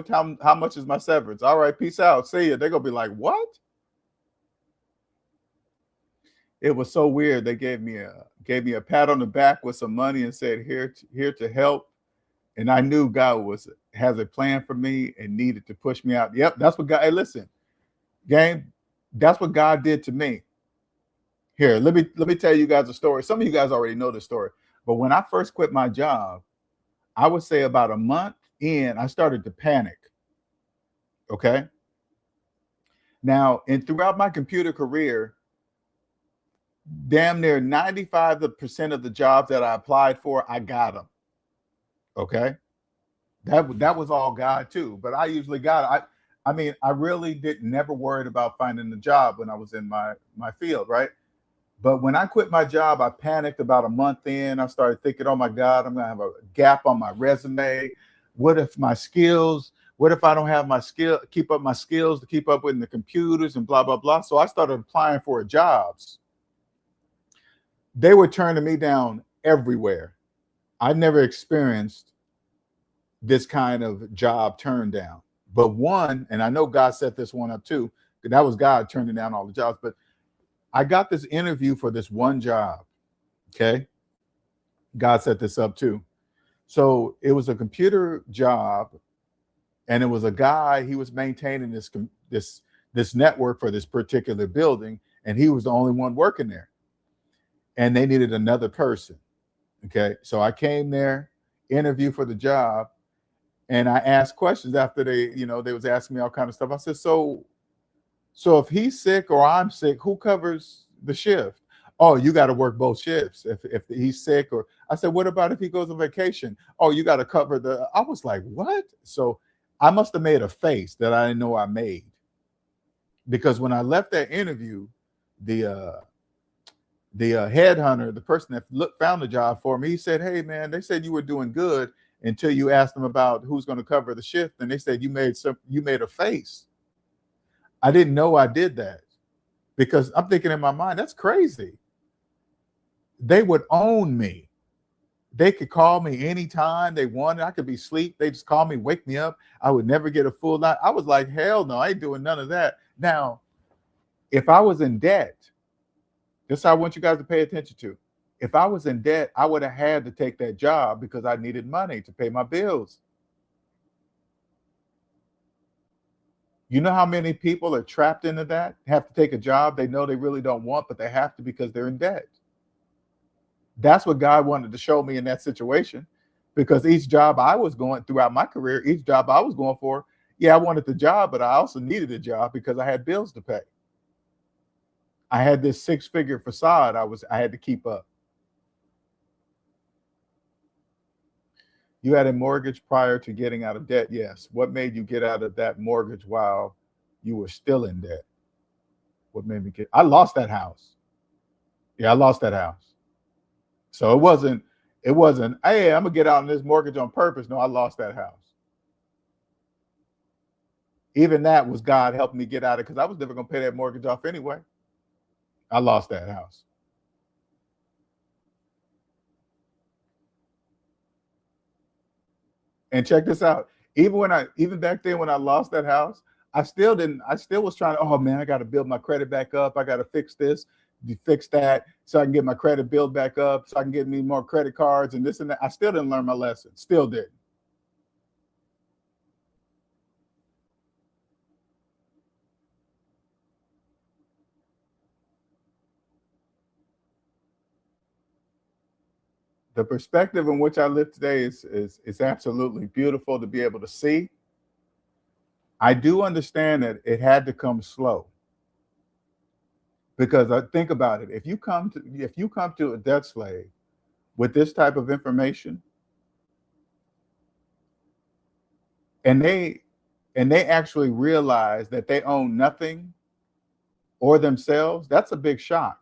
[SPEAKER 1] how much is my severance? All right, peace out. See you. They're gonna be like, what? It was so weird. They gave me a pat on the back with some money and said, here to help. And I knew God has a plan for me and needed to push me out. Yep, that's what God. Hey, listen, gang, that's what God did to me. Here, let me tell you guys a story. Some of you guys already know the story, but when I first quit my job, I would say about a month in, I started to panic. Okay. Now, and throughout my computer career, damn near 95% of the jobs that I applied for, I got them. Okay. That was all God too, but I usually got it. I mean, I really didn't never worried about finding a job when I was in my field, right? But when I quit my job, I panicked about a month in. I started thinking, oh my God, I'm gonna have a gap on my resume. What if I don't have keep up my skills to keep up with the computers and blah, blah, blah. So I started applying for jobs. They were turning me down everywhere. I never experienced this kind of job turn down. But one, and I know God set this one up too, because that was God turning down all the jobs. But I got this interview for this one job. Okay. God set this up too. So it was a computer job, and it was a guy, he was maintaining this network for this particular building, and he was the only one working there. And they needed another person. Okay. So I came there, interview for the job, and I asked questions after they was asking me all kind of stuff. I said, so if he's sick or I'm sick, who covers the shift? Oh, you got to work both shifts. If he's sick, or I said, what about if he goes on vacation? Oh, you got to cover I was like, what? So I must have made a face that I didn't know I made. Because when I left that interview, the headhunter, the person that found the job for me, he said, hey man, they said you were doing good until you asked them about who's going to cover the shift. And they said, you made a face. I didn't know I did that, because I'm thinking in my mind, that's crazy. They would own me. They could call me anytime they wanted. I could be asleep. They just call me, wake me up. I would never get a full night. I was like, hell no, I ain't doing none of that. Now, if I was in debt, this I want you guys to pay attention to. If I was in debt, I would have had to take that job because I needed money to pay my bills. You know how many people are trapped into that? Have to take a job they know they really don't want, but they have to because they're in debt. That's what God wanted to show me in that situation, because each job I was going throughout my career, each job I was going for, yeah, I wanted the job, but I also needed a job because I had bills to pay. I had this 6-figure facade I had to keep up. You had a mortgage prior to getting out of debt. Yes. What made you get out of that mortgage while you were still in debt? What made me I lost that house. Yeah, I lost that house. So it wasn't, hey, I'm gonna get out on this mortgage on purpose. No, I lost that house. Even that was God helping me get out of it, because I was never gonna pay that mortgage off anyway. I lost that house. And check this out. Even back then when I lost that house, I still was trying to, oh man, I got to build my credit back up. I got to fix this, fix that, so I can get my credit build back up, so I can get me more credit cards and this and that. I still didn't learn my lesson. Still didn't. the perspective in which I live today is absolutely beautiful to be able to see. I do understand that it had to come slow, because I think about it. If you come to a debt slave with this type of information, and they actually realize that they own nothing or themselves, that's a big shock.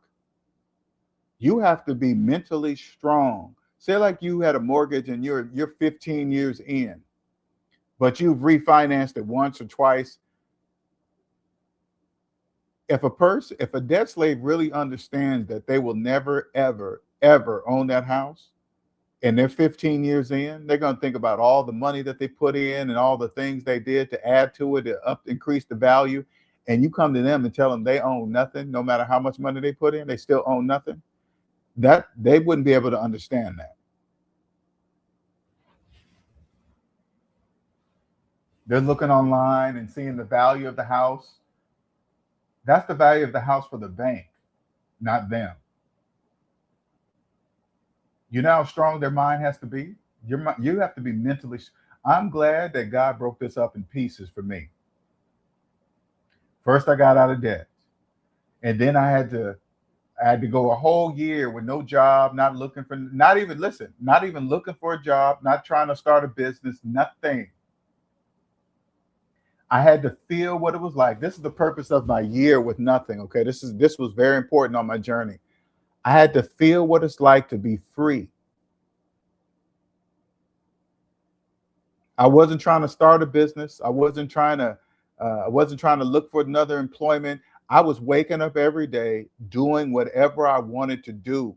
[SPEAKER 1] You have to be mentally strong. Say like you had a mortgage and you're 15 years in, but you've refinanced it once or twice. If a debt slave really understands that they will never, ever, ever own that house, and they're 15 years in, they're going to think about all the money that they put in and all the things they did to add to it to increase the value. And you come to them and tell them they own nothing, no matter how much money they put in, they still own nothing. That they wouldn't be able to understand that. They're looking online and seeing the value of the house. That's the value of the house for the bank, not them. You know how strong their mind has to be? You have to be mentally. I'm glad that God broke this up in pieces for me. First, I got out of debt, and then I had to go a whole year with no job, not looking for, not even looking for a job, not trying to start a business, nothing. I had to feel what it was like. This is the purpose of my year with nothing. Okay, this was very important on my journey. I had to feel what it's like to be free. I wasn't trying to start a business. I wasn't trying to look for another employment. I was waking up every day doing whatever I wanted to do.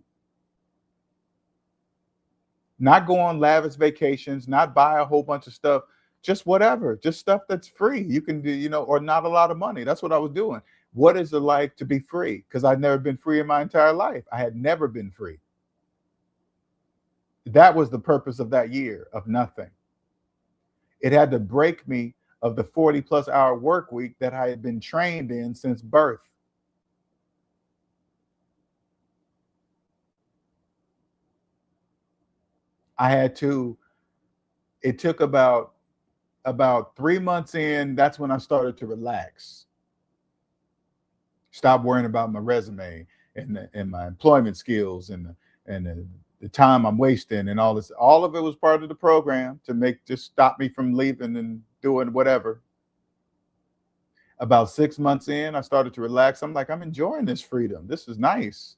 [SPEAKER 1] Not go on lavish vacations, not buy a whole bunch of stuff, just whatever, just stuff that's free. You can do, or not a lot of money. That's what I was doing. What is it like to be free? Because I'd never been free in my entire life. I had never been free. That was the purpose of that year of nothing. It had to break me of the 40 plus hour work week that I had been trained in since birth. I had to, it took about 3 months in, that's when I started to relax. Stop worrying about my resume and my employment skills and the time I'm wasting and all this. All of it was part of the program to just stop me from leaving and doing whatever. About 6 months in, I started to relax. I'm like, I'm enjoying this freedom. This is nice.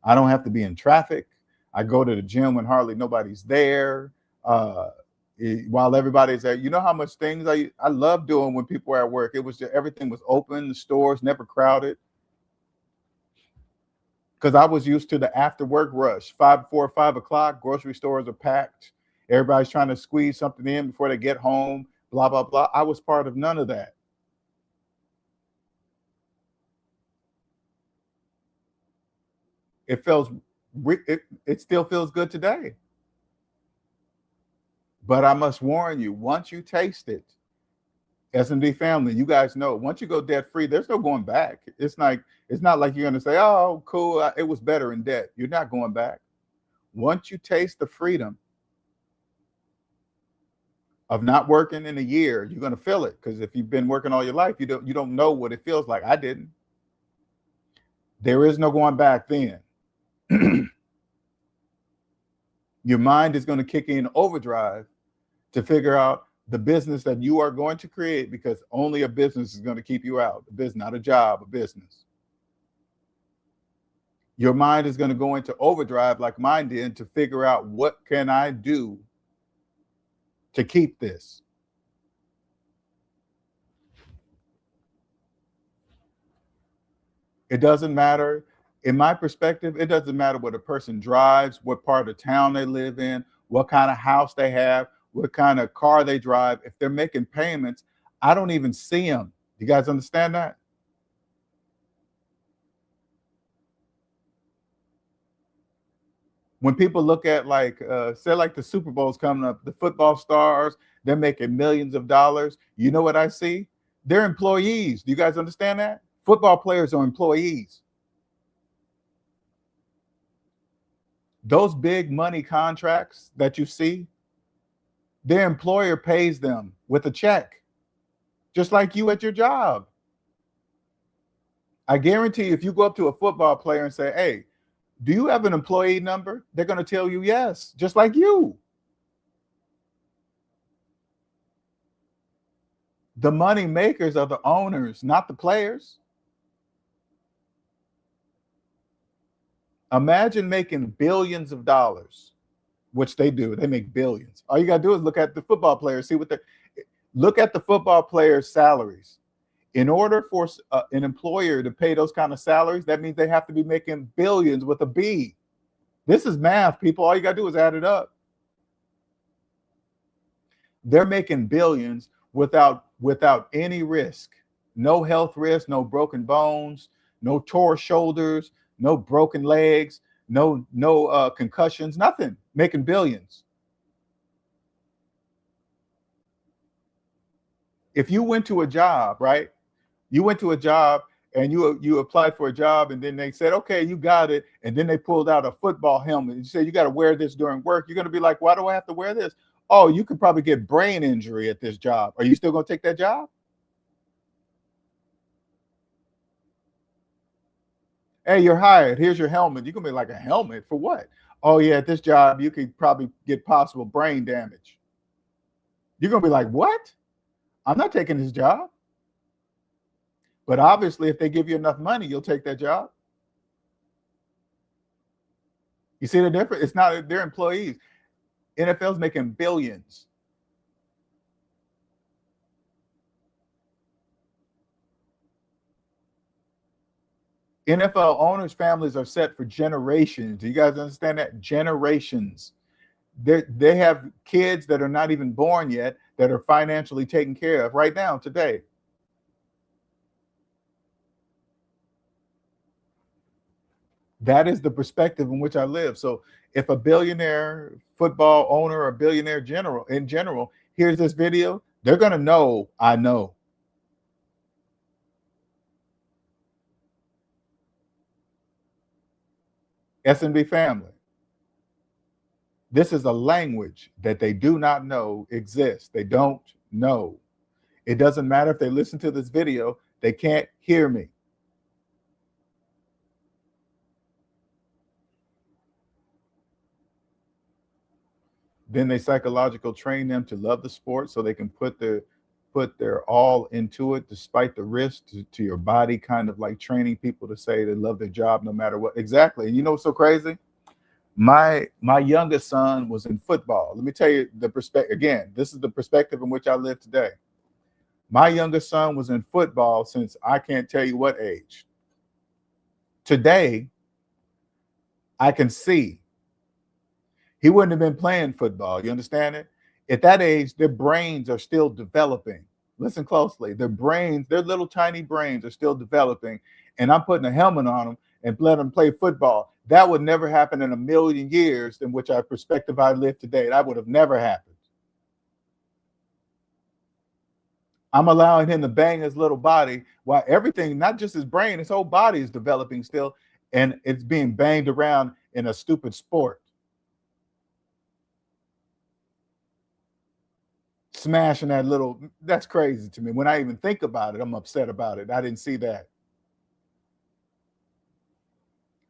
[SPEAKER 1] I don't have to be in traffic. I go to the gym when hardly nobody's there. Uh, while everybody's there, you know how much things I love doing when people are at work. It was just, everything was open, the stores never crowded, because I was used to the after work rush. 5 o'clock, grocery stores are packed. Everybody's trying to squeeze something in before they get home. Blah blah blah. I was part of none of that. It feels it still feels good today. But I must warn you, once you taste it, SMD family, you guys know, once you go debt free, there's no going back. It's not like you're going to say, "Oh, cool, it was better in debt." You're not going back. Once you taste the freedom of not working in a year, you're going to feel it, because if you've been working all your life, you don't know what it feels like. I didn't. There is no going back then. Your mind is going to kick in overdrive to figure out the business that you are going to create, because only a business is going to keep you out. A business, not a job, a business. Your mind is going to go into overdrive like mine did to figure out, what can I do to keep this? It doesn't matter. In my perspective, it doesn't matter what a person drives, what part of town they live in, what kind of house they have, what kind of car they drive. If they're making payments, I don't even see them. You guys understand that? When people look at, like, say like the Super Bowl's coming up, the football stars, they're making millions of dollars. You know what I see? They're employees. Do you guys understand that? Football players are employees. Those big money contracts that you see, their employer pays them with a check, just like you at your job. I guarantee you, if you go up to a football player and say, hey, do you have an employee number? They're going to tell you yes, just like you. The money makers are the owners, not the players. Imagine making billions of dollars, which they do. They make billions. All you got to do is look at the football players, see what they look at the football players' salaries. In order for an employer to pay those kind of salaries, that means they have to be making billions with a B. This is math, people. All you got to do is add it up. They're making billions without any risk. No health risk, no broken bones, no tore shoulders, no broken legs, no concussions, nothing. Making billions. If you went to a job, right? You went to a job and you applied for a job, and then they said, okay, you got it. And then they pulled out a football helmet and said, you got to wear this during work. You're going to be like, why do I have to wear this? Oh, you could probably get brain injury at this job. Are you still going to take that job? Hey, you're hired. Here's your helmet. You're going to be like, a helmet for what? Oh, yeah, at this job, you could probably get possible brain damage. You're going to be like, what? I'm not taking this job. But obviously, if they give you enough money, you'll take that job. You see the difference? It's not their employees. NFL's making billions. NFL owners' families are set for generations. Do you guys understand that? Generations. They have kids that are not even born yet that are financially taken care of right now, today. That is the perspective in which I live. So if a billionaire football owner or billionaire in general hears this video, they're going to know I know. SMD family. This is a language that they do not know exists. They don't know. It doesn't matter if they listen to this video, they can't hear me. Then they psychological train them to love the sport so they can put their all into it despite the risk to your body, kind of like training people to say they love their job no matter what. Exactly. And you know what's so crazy? My youngest son was in football. Let me tell you the perspective again. This is the perspective in which I live today. My youngest son was in football since I can't tell you what age. Today, I can see he wouldn't have been playing football. You understand it? At that age, their brains are still developing. Listen closely. Their brains, their little tiny brains are still developing. And I'm putting a helmet on them and let them play football. That would never happen in a million years in which our perspective I live today. That would have never happened. I'm allowing him to bang his little body while everything, not just his brain, his whole body is developing still. And it's being banged around in a stupid sport. Smashing that little, that's crazy to me. When I even think about it, I'm upset about it. I didn't see that.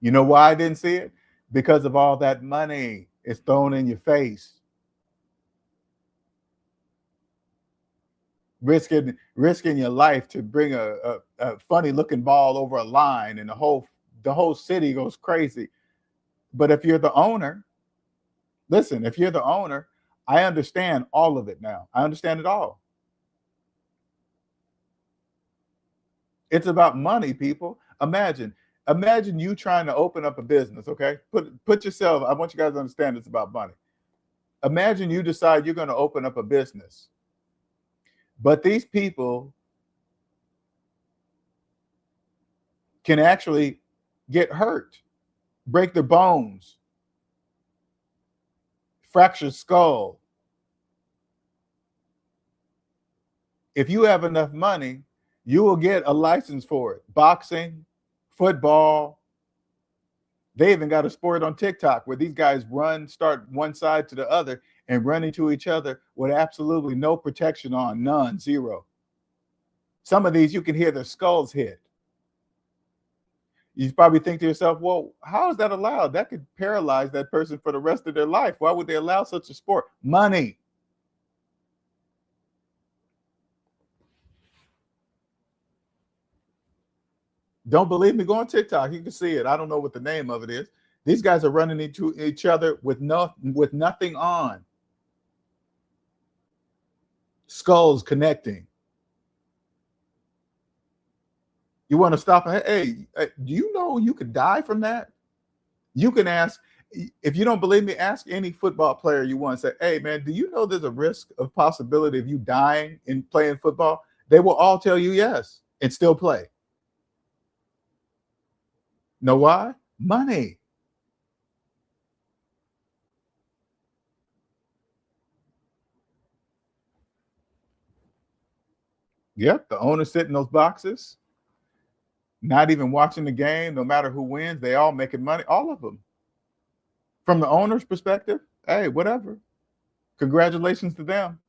[SPEAKER 1] You know why I didn't see it? Because of all that money it's thrown in your face. Risking your life to bring a funny looking ball over a line, and the whole city goes crazy. But if you're the owner, listen, if you're the owner, I understand all of it now. I understand it all. It's about money, people. Imagine you trying to open up a business, okay? Put yourself, I want you guys to understand it's about money. Imagine you decide you're going to open up a business. But these people can actually get hurt, break their bones, fracture skull. If you have enough money, you will get a license for it. Boxing, football, They even got a sport on TikTok where these guys start one side to the other and run into each other with absolutely no protection on, none, zero. Some of these you can hear their skulls hit. You probably think to yourself, well, how is that allowed? That could paralyze that person for the rest of their life. Why would they allow such a sport? Money. Don't believe me? Go on TikTok. You can see it. I don't know what the name of it is. These guys are running into each other with nothing on. Skulls connecting. You want to stop and hey, do you know you could die from that? You can ask, if you don't believe me, ask any football player you want. Say, hey man, do you know there's a risk of possibility of you dying in playing football? They will all tell you yes and still play. Know why? Money. Yep, the owners sit in those boxes, not even watching the game. No matter who wins, they all making money. All of them. From the owner's perspective, hey, whatever. Congratulations to them.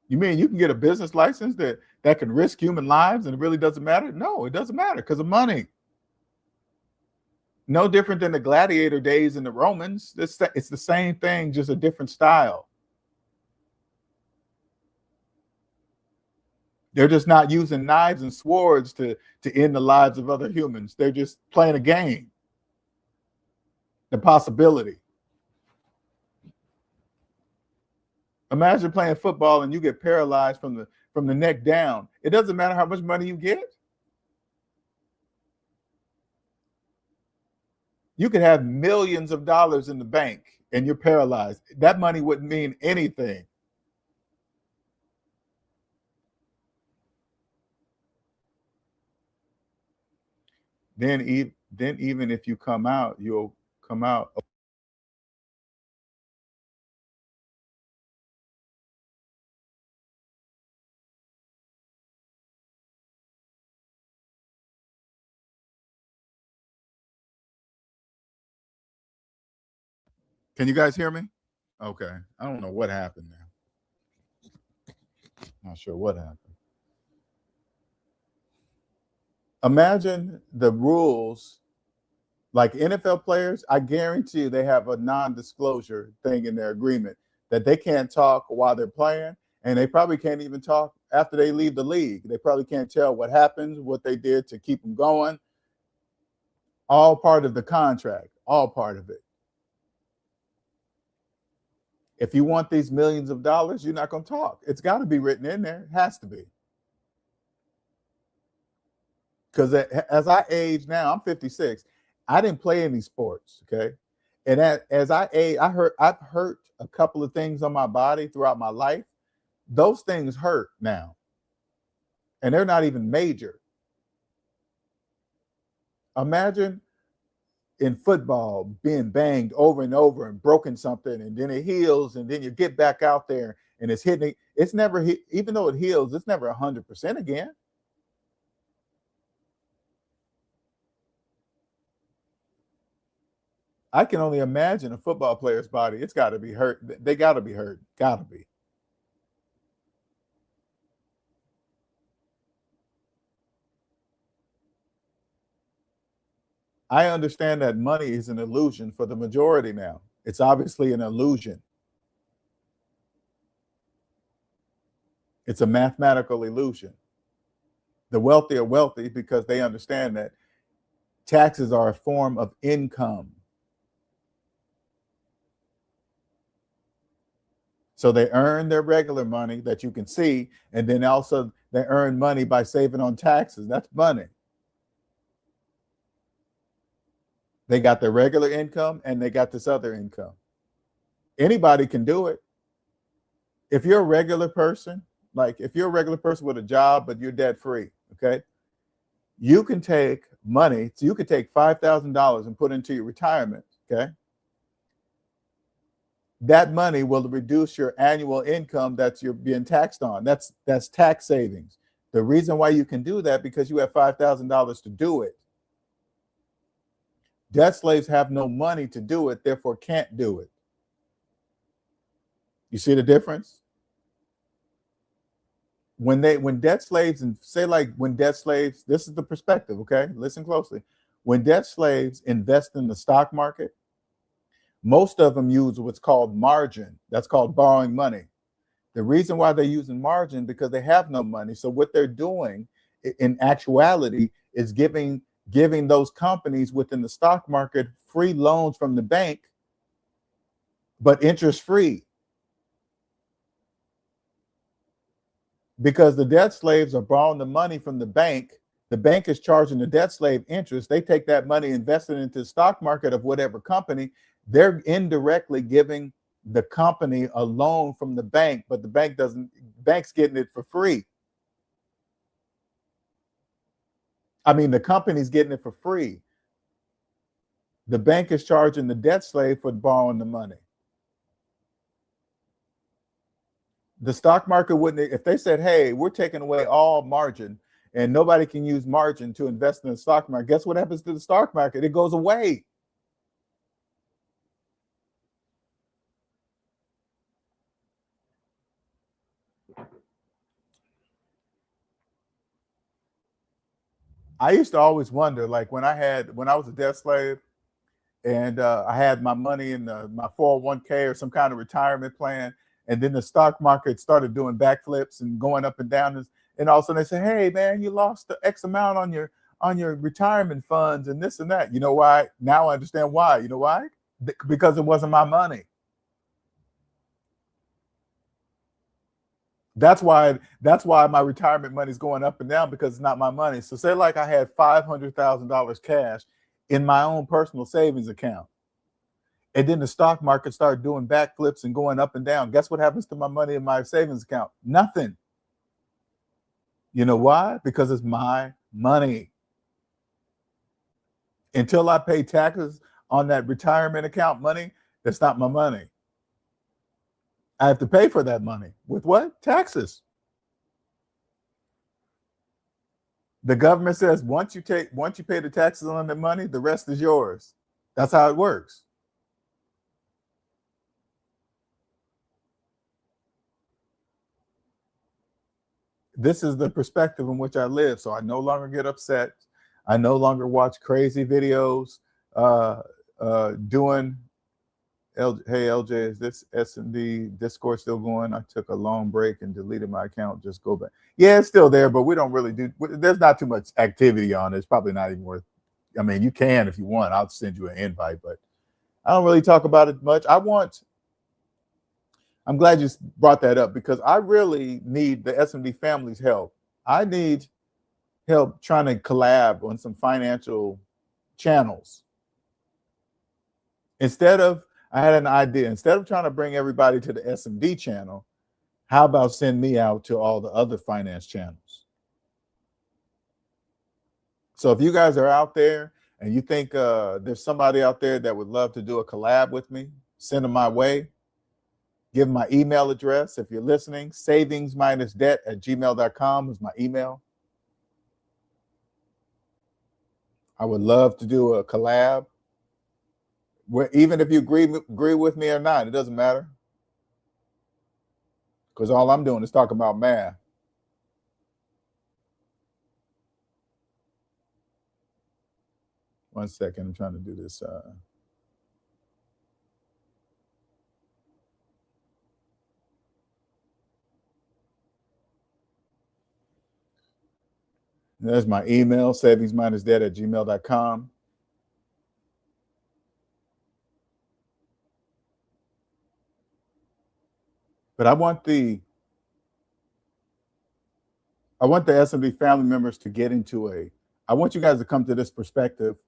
[SPEAKER 1] You mean you can get a business license that can risk human lives and it really doesn't matter? No, it doesn't matter because of money. No different than the gladiator days in the Romans. It's the same thing, just a different style. They're just not using knives and swords to end the lives of other humans. They're just playing a game. The possibility. Imagine playing football and you get paralyzed from the neck down. It doesn't matter how much money you get. You could have millions of dollars in the bank and you're paralyzed. That money wouldn't mean anything. Then even if you come out, you'll come out. Can you guys hear me? Okay. I don't know what happened there. Not sure what happened. Imagine the rules like NFL players. I guarantee you they have a non-disclosure thing in their agreement that they can't talk while they're playing, and they probably can't even talk after they leave the league. They probably can't tell what happened, what they did to keep them going. All part of the contract, all part of it. If you want these millions of dollars, you're not going to talk. It's got to be written in there. It has to be. Because as I age now, I'm 56. I didn't play any sports, okay? And as I age, I've hurt a couple of things on my body throughout my life. Those things hurt now, and they're not even major. Imagine in football being banged over and over and broken something, and then it heals, and then you get back out there and it's hitting. It's never, even though it heals, it's never 100% again. I can only imagine a football player's body. It's got to be hurt. They got to be hurt. Got to be. I understand that money is an illusion for the majority now. It's obviously an illusion. It's a mathematical illusion. The wealthy are wealthy because they understand that taxes are a form of income. So they earn their regular money that you can see, and then also they earn money by saving on taxes. That's money. They got their regular income and they got this other income. Anybody can do it. If you're a regular person, like if you're a regular person with a job, but you're debt free, okay, you can take money. So you could take $5,000 and put into your retirement, okay? That money will reduce your annual income that you're being taxed on. That's tax savings. The reason why you can do that because you have $5,000 to do it. Debt slaves have no money to do it, therefore can't do it. You see the difference? When debt slaves, and say like when debt slaves, this is the perspective, okay? Listen closely. When debt slaves invest in the stock market, most of them use what's called margin. That's called borrowing money. The reason why they're using margin because they have no money. So what they're doing in actuality is giving those companies within the stock market free loans from the bank, but interest free. Because the debt slaves are borrowing the money from the bank is charging the debt slave interest. They take that money, invest it into the stock market of whatever company. They're indirectly giving the company a loan from the bank, but the bank's getting it for free. I mean, the company's getting it for free. The bank is charging the debt slave for borrowing the money. The stock market wouldn't, if they said, hey, we're taking away all margin and nobody can use margin to invest in the stock market, guess what happens to the stock market? It goes away. I used to always wonder, like when I was a debt slave and I had my money in my 401k or some kind of retirement plan, and then the stock market started doing backflips and going up and down, and all of a sudden they say, hey man, you lost the X amount on your retirement funds and this and that. You know why? Now I understand why. You know why? Because it wasn't my money. That's why my retirement money is going up and down, because it's not my money. So say like I had $500,000 cash in my own personal savings account, and then the stock market started doing backflips and going up and down. Guess what happens to my money in my savings account? Nothing. You know why? Because it's my money. Until I pay taxes on that retirement account money, that's not my money. I have to pay for that money with what? Taxes. The government says once you pay the taxes on the money, the rest is yours. That's how it works. This is the perspective in which I live. So I no longer get upset. I no longer watch crazy videos doing hey LJ, is this SMD Discord still going? I took a long break and deleted my account. Just go back. Yeah, it's still there, but we don't really there's not too much activity on it. It's probably not even worth. I mean, you can if you want. I'll send you an invite, but I don't really talk about it much. I'm glad you brought that up, because I really need the SMD family's help. I need help trying to collab on some financial channels. I had an idea. Instead of trying to bring everybody to the SMD channel, how about send me out to all the other finance channels? So if you guys are out there and you think there's somebody out there that would love to do a collab with me, send them my way. Give them my email address. If you're listening, SavingsMinusDebt@gmail.com is my email. I would love to do a collab. Even if you agree with me or not, it doesn't matter, because all I'm doing is talking about math. One second, I'm trying to do this. There's my email, SavingsMinusDebt@gmail.com. But I want the SMD family members to get into I want you guys to come to this perspective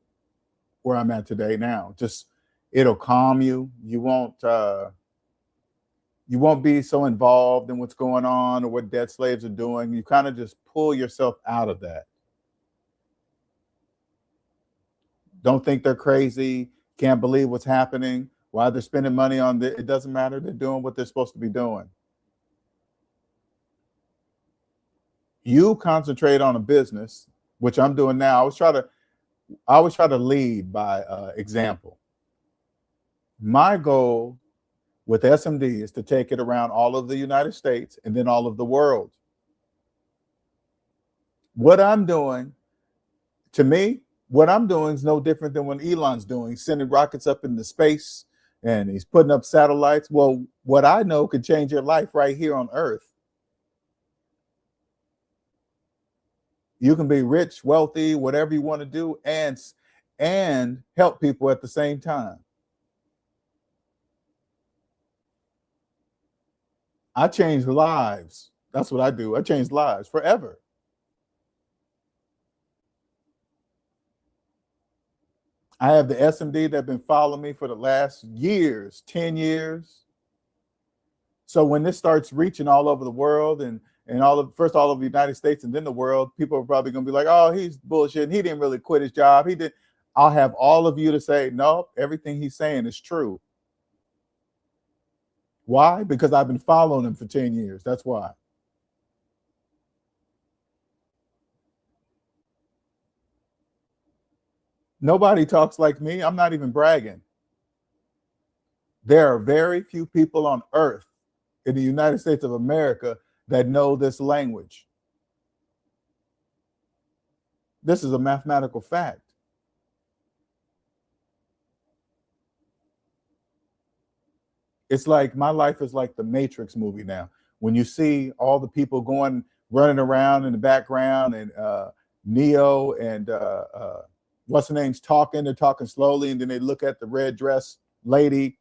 [SPEAKER 1] where I'm at today now. Just, it'll calm you. You won't be so involved in what's going on or what debt slaves are doing. You kind of just pull yourself out of that. Don't think they're crazy. Can't believe what's happening. Why they're spending money on it doesn't matter. They're doing what they're supposed to be doing. You concentrate on a business, which I'm doing now. I always try to lead by example. My goal with SMD is to take it around all of the United States and then all of the world. What I'm doing, to me, what I'm doing is no different than what Elon's doing, sending rockets up into space and he's putting up satellites. Well, what I know could change your life right here on Earth. You can be rich, wealthy, whatever you want to do, and help people at the same time. I change lives. That's what I do. I change lives forever. I have the SMD that have been following me for the last years, 10 years. So when this starts reaching all over the world and all over the United States and then the world, people are probably going to be like, oh, he's bullshit. He didn't really quit his job. He did. I'll have all of you to say, no, everything he's saying is true. Why? Because I've been following him for 10 years. That's why. Nobody talks like me. I'm not even bragging. There are very few people on earth in the United States of America that know this language. This is a mathematical fact. It's like my life is like the Matrix movie now. When you see all the people running around in the background and Neo and what's her name's talking, they're talking slowly and then they look at the red dress lady.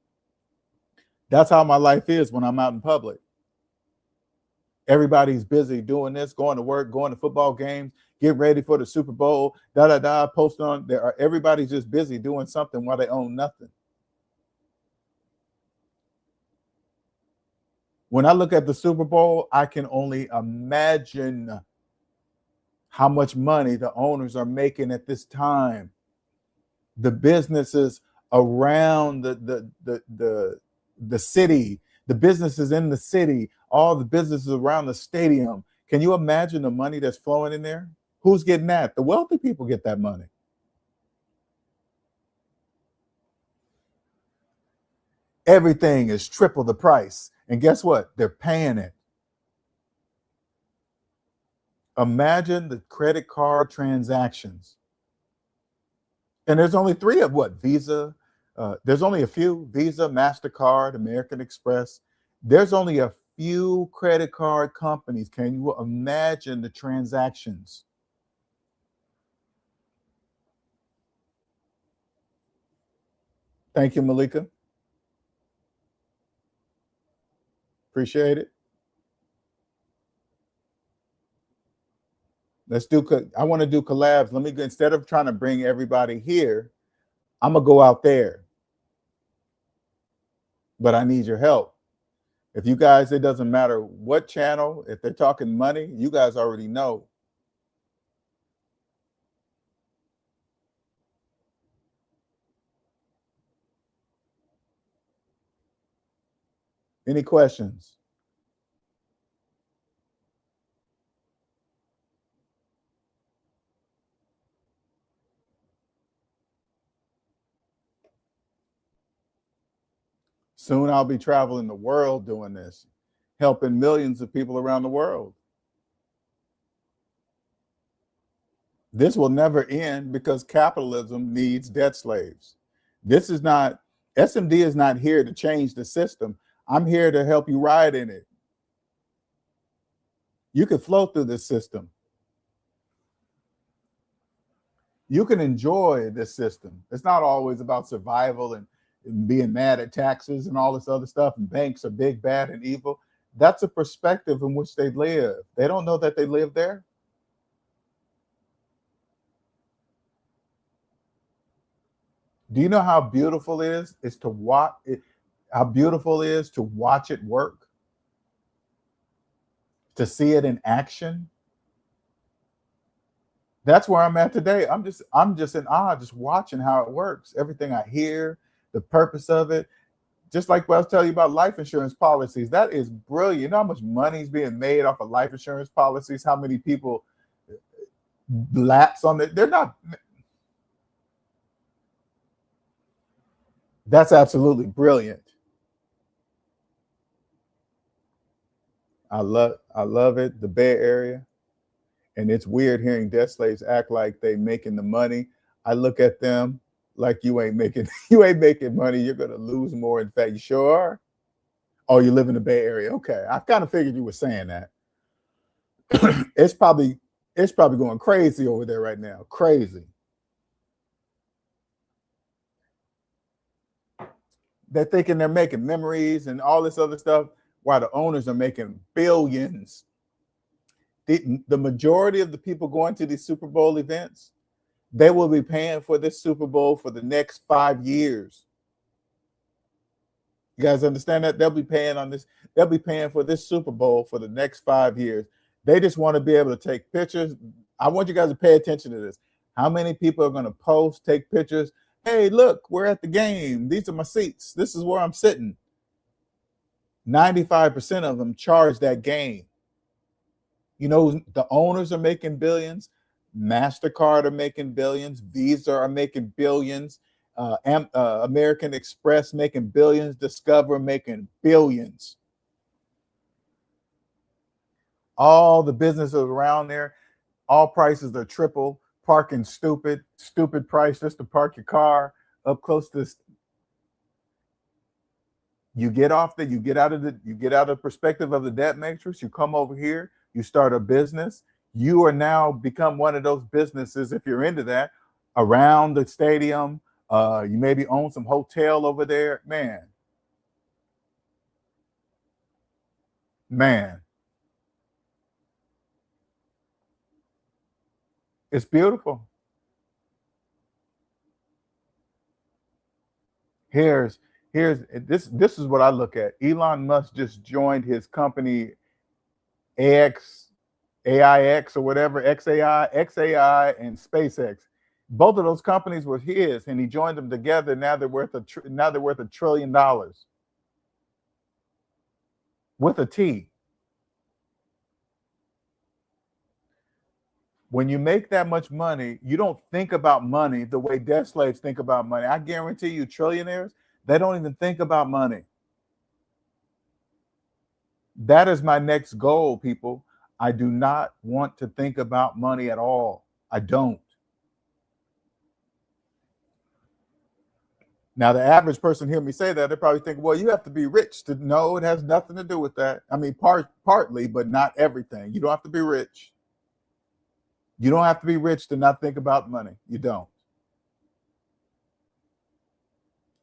[SPEAKER 1] That's how my life is when I'm out in public. Everybody's busy doing this, going to work, going to football games, getting ready for the Super Bowl, posting on there. Everybody's just busy doing something while they own nothing. When I look at the Super Bowl, I can only imagine how much money the owners are making at this time. The businesses around the city, the businesses in the city, all the businesses around the stadium. Can you imagine the money that's flowing in there? Who's getting that? The wealthy people get that money. Everything is triple the price. And guess what? They're paying it. Imagine the credit card transactions. And there's only three of what? Visa. There's only a few. Visa, MasterCard, American Express. There's only a few credit card companies. Can you imagine the transactions? Thank you, Malika. Appreciate it. I want to do collabs. Let me go, instead of trying to bring everybody here, I'm going to go out there. But I need your help. If you guys, it doesn't matter what channel, if they're talking money, you guys already know. Any questions? Soon I'll be traveling the world doing this, helping millions of people around the world. This will never end because capitalism needs debt slaves. This is not, SMD is not here to change the system. I'm here to help you ride in it. You can flow through this system. You can enjoy this system. It's not always about survival and being mad at taxes and all this other stuff, and banks are big, bad, and evil. That's a perspective in which they live. They don't know that they live there. Do you know how beautiful it is to watch it? How beautiful it is to watch it work, to see it in action. That's where I'm at today. I'm just in awe, just watching how it works. Everything I hear, the purpose of it. Just like what I was telling you about life insurance policies, that is brilliant. You know how much money is being made off of life insurance policies? How many people lapse on it? They're not. That's absolutely brilliant. I love it. The Bay Area, and it's weird hearing debt slaves act like they making the money. I look at them like you ain't making you ain't making money. You're gonna lose more. In fact, you sure are. Oh, you live in the Bay Area. Okay, I kind of figured you were saying that. it's probably going crazy over there right now. Crazy. They're thinking they're making memories and all this other stuff, while the owners are making billions. The majority of the people going to these Super Bowl events, they will be paying for this Super Bowl for the next 5 years. You guys understand that? They'll be paying on this. They'll be paying for this Super Bowl for the next 5 years. They just want to be able to take pictures. I want you guys to pay attention to this. How many people are going to post, take pictures? Hey, look, we're at the game. These are my seats. This is where I'm sitting. 95% of them charge that game. You know, the owners are making billions. MasterCard are making billions. Visa are making billions. American Express making billions. Discover making billions. All the businesses around there, all prices are triple. Parking stupid price just to park your car up close to this. You get out of the perspective of the debt matrix. You come over here, you start a business. You are now become one of those businesses, if you're into that, around the stadium. You maybe own some hotel over there. Man, it's beautiful. Here's this is what I look at. Elon Musk just joined his company AIX or whatever, XAI and SpaceX. Both of those companies were his, and he joined them together. Now they're worth $1 trillion with a T. When you make that much money, you don't think about money the way debt slaves think about money. I guarantee you, trillionaires, they don't even think about money. That is my next goal, people. I do not want to think about money at all. I don't. Now, the average person hear me say that, they probably think, well, you have to be rich to know. It has nothing to do with that. I mean, partly, but not everything. You don't have to be rich. You don't have to be rich to not think about money. You don't.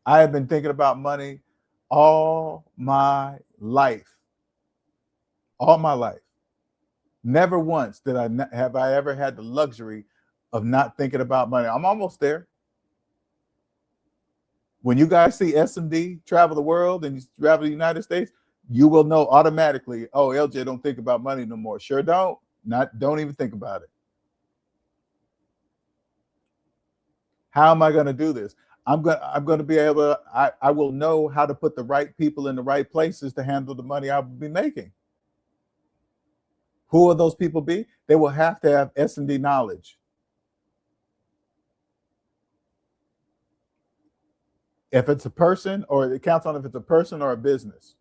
[SPEAKER 1] I have been thinking about money all my life. All my life. Never once have I ever had the luxury of not thinking about money. I'm almost there. When you guys see SMD travel the world and you travel the United States, you will know automatically, oh, LJ don't think about money no more. Sure don't. Don't even think about it. How am I going to do this? I'm going to be able to, I will know how to put the right people in the right places to handle the money I'll be making. Who will those people be? They will have to have S&D knowledge. If it's a person, or it counts on if it's a person or a business.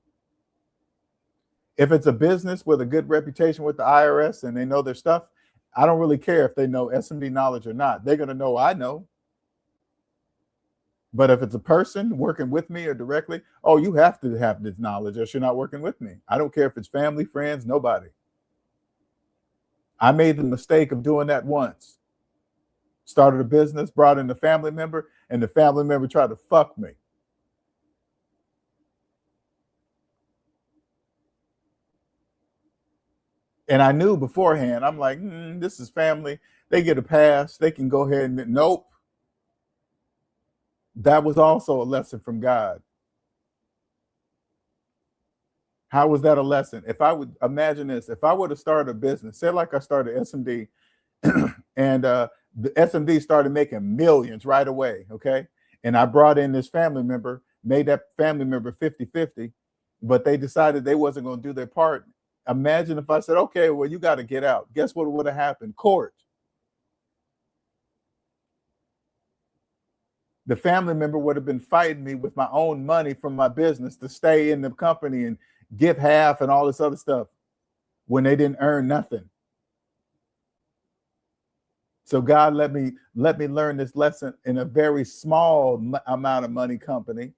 [SPEAKER 1] If it's a business with a good reputation with the IRS and they know their stuff, I don't really care if they know S&D knowledge or not. They're going to know I know. But if it's a person working with me or directly, oh, you have to have this knowledge or you're not working with me. I don't care if it's family, friends, nobody. I made the mistake of doing that once. Started a business, brought in a family member, and the family member tried to fuck me. And I knew beforehand, I'm like, this is family. They get a pass. They can go ahead and, nope. That was also a lesson from God. How was that a lesson? If I would imagine this, if I were to start a business, say like I started SMD, and the SMD started making millions right away, okay? And I brought in this family member, made that family member 50-50, but they decided they wasn't going to do their part. Imagine if I said, okay, well, you got to get out. Guess what would have happened? Court. The family member would have been fighting me with my own money from my business to stay in the company and give half and all this other stuff when they didn't earn nothing. So God let me learn this lesson in a very small amount of money company,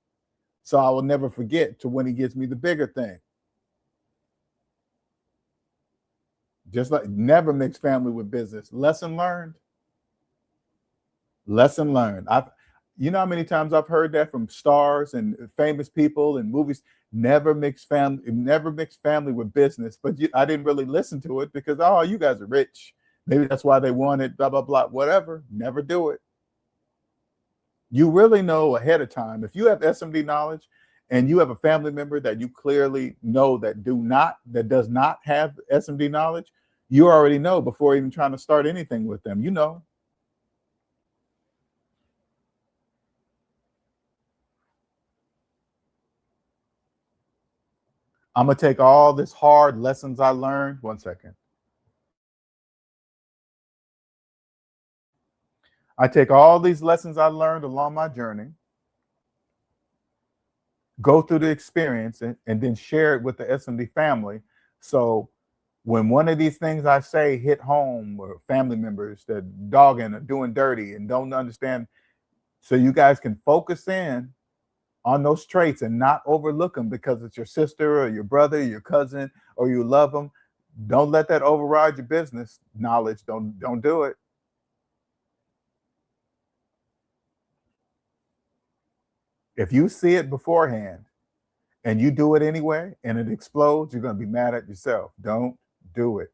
[SPEAKER 1] so I will never forget to when he gives me the bigger thing. Just like never mix family with business. Lesson learned. Lesson learned. You know how many times I've heard that from stars and famous people in movies? Never mix family with business. But I didn't really listen to it because, oh, you guys are rich. Maybe that's why they want it, blah, blah, blah, whatever. Never do it. You really know ahead of time. If you have SMD knowledge and you have a family member that you clearly know that does not have SMD knowledge, you already know before even trying to start anything with them. You know. I'm going to take all this hard lessons I learned. One second. I take all these lessons I learned along my journey, go through the experience, and then share it with the SMD family. So when one of these things I say hit home, or family members that dogging or doing dirty and don't understand, so you guys can focus in on those traits and not overlook them because it's your sister or your brother, your cousin, or you love them. Don't let that override your business knowledge. Don't do it. If you see it beforehand and you do it anyway and it explodes, you're going to be mad at yourself. Don't do it.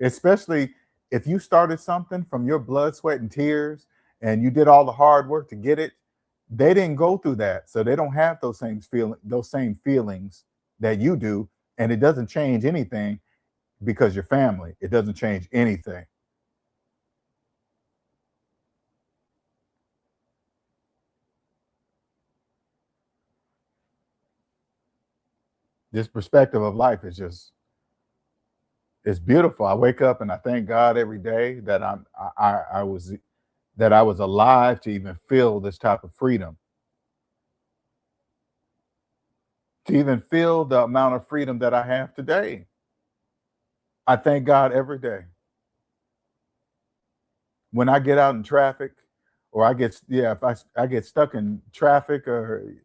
[SPEAKER 1] Especially if you started something from your blood, sweat, and tears, and you did all the hard work to get it. They didn't go through that, so they don't have those same feelings that you do, and it doesn't change anything because you're family. It doesn't change anything. This perspective of life is just, it's beautiful. I wake up and I thank God every day that I was alive to even feel this type of freedom, to even feel the amount of freedom that I have today. I thank God every day. When I get out in traffic, or if I get stuck in traffic, or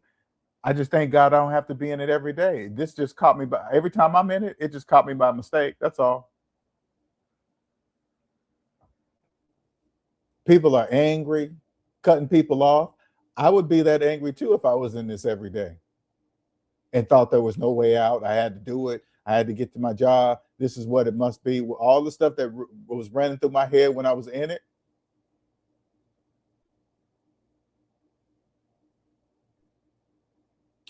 [SPEAKER 1] I just thank God I don't have to be in it every day. This just caught me by, every time I'm in it, it just caught me by mistake. That's all. People are angry, cutting people off. I would be that angry too if I was in this every day and thought there was no way out. I had to do it. I had to get to my job. This is what it must be. All the stuff that was running through my head when I was in it.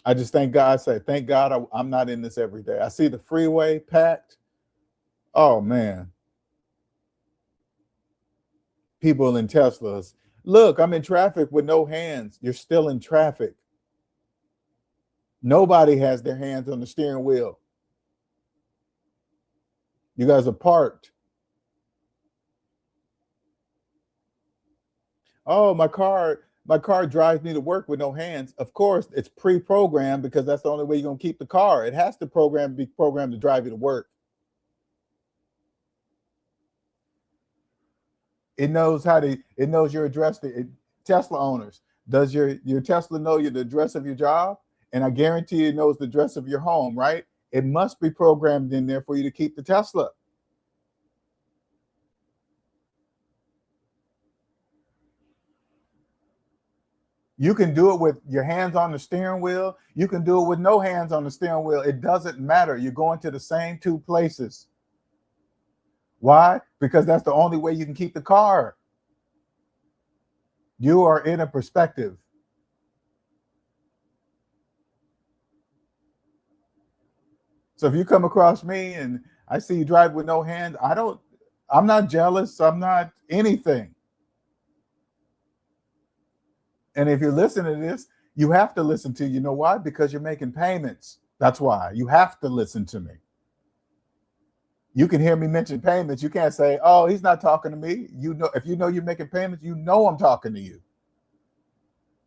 [SPEAKER 1] I just thank God. I say, thank God I'm not in this every day. I see the freeway packed. Oh, man. People in Teslas. Look, I'm in traffic with no hands. You're still in traffic. Nobody has their hands on the steering wheel. You guys are parked. Oh, my car drives me to work with no hands. Of course, it's pre-programmed because that's the only way you're going to keep the car. It has to be programmed to drive you to work. It knows your address. Tesla owners, does your Tesla know the address of your job? And I guarantee you it knows the address of your home, right? It must be programmed in there for you to keep the Tesla. You can do it with your hands on the steering wheel. You can do it with no hands on the steering wheel. It doesn't matter. You're going to the same two places. Why? Because that's the only way you can keep the car. You are in a perspective. So if you come across me and I see you drive with no hands, I'm not jealous. I'm not anything. And if you're listening to this, you have to listen to, you know why? Because you're making payments. That's why you have to listen to me. You can hear me mention payments. You can't say, oh, he's not talking to me. You know, if you know you're making payments, you know I'm talking to you.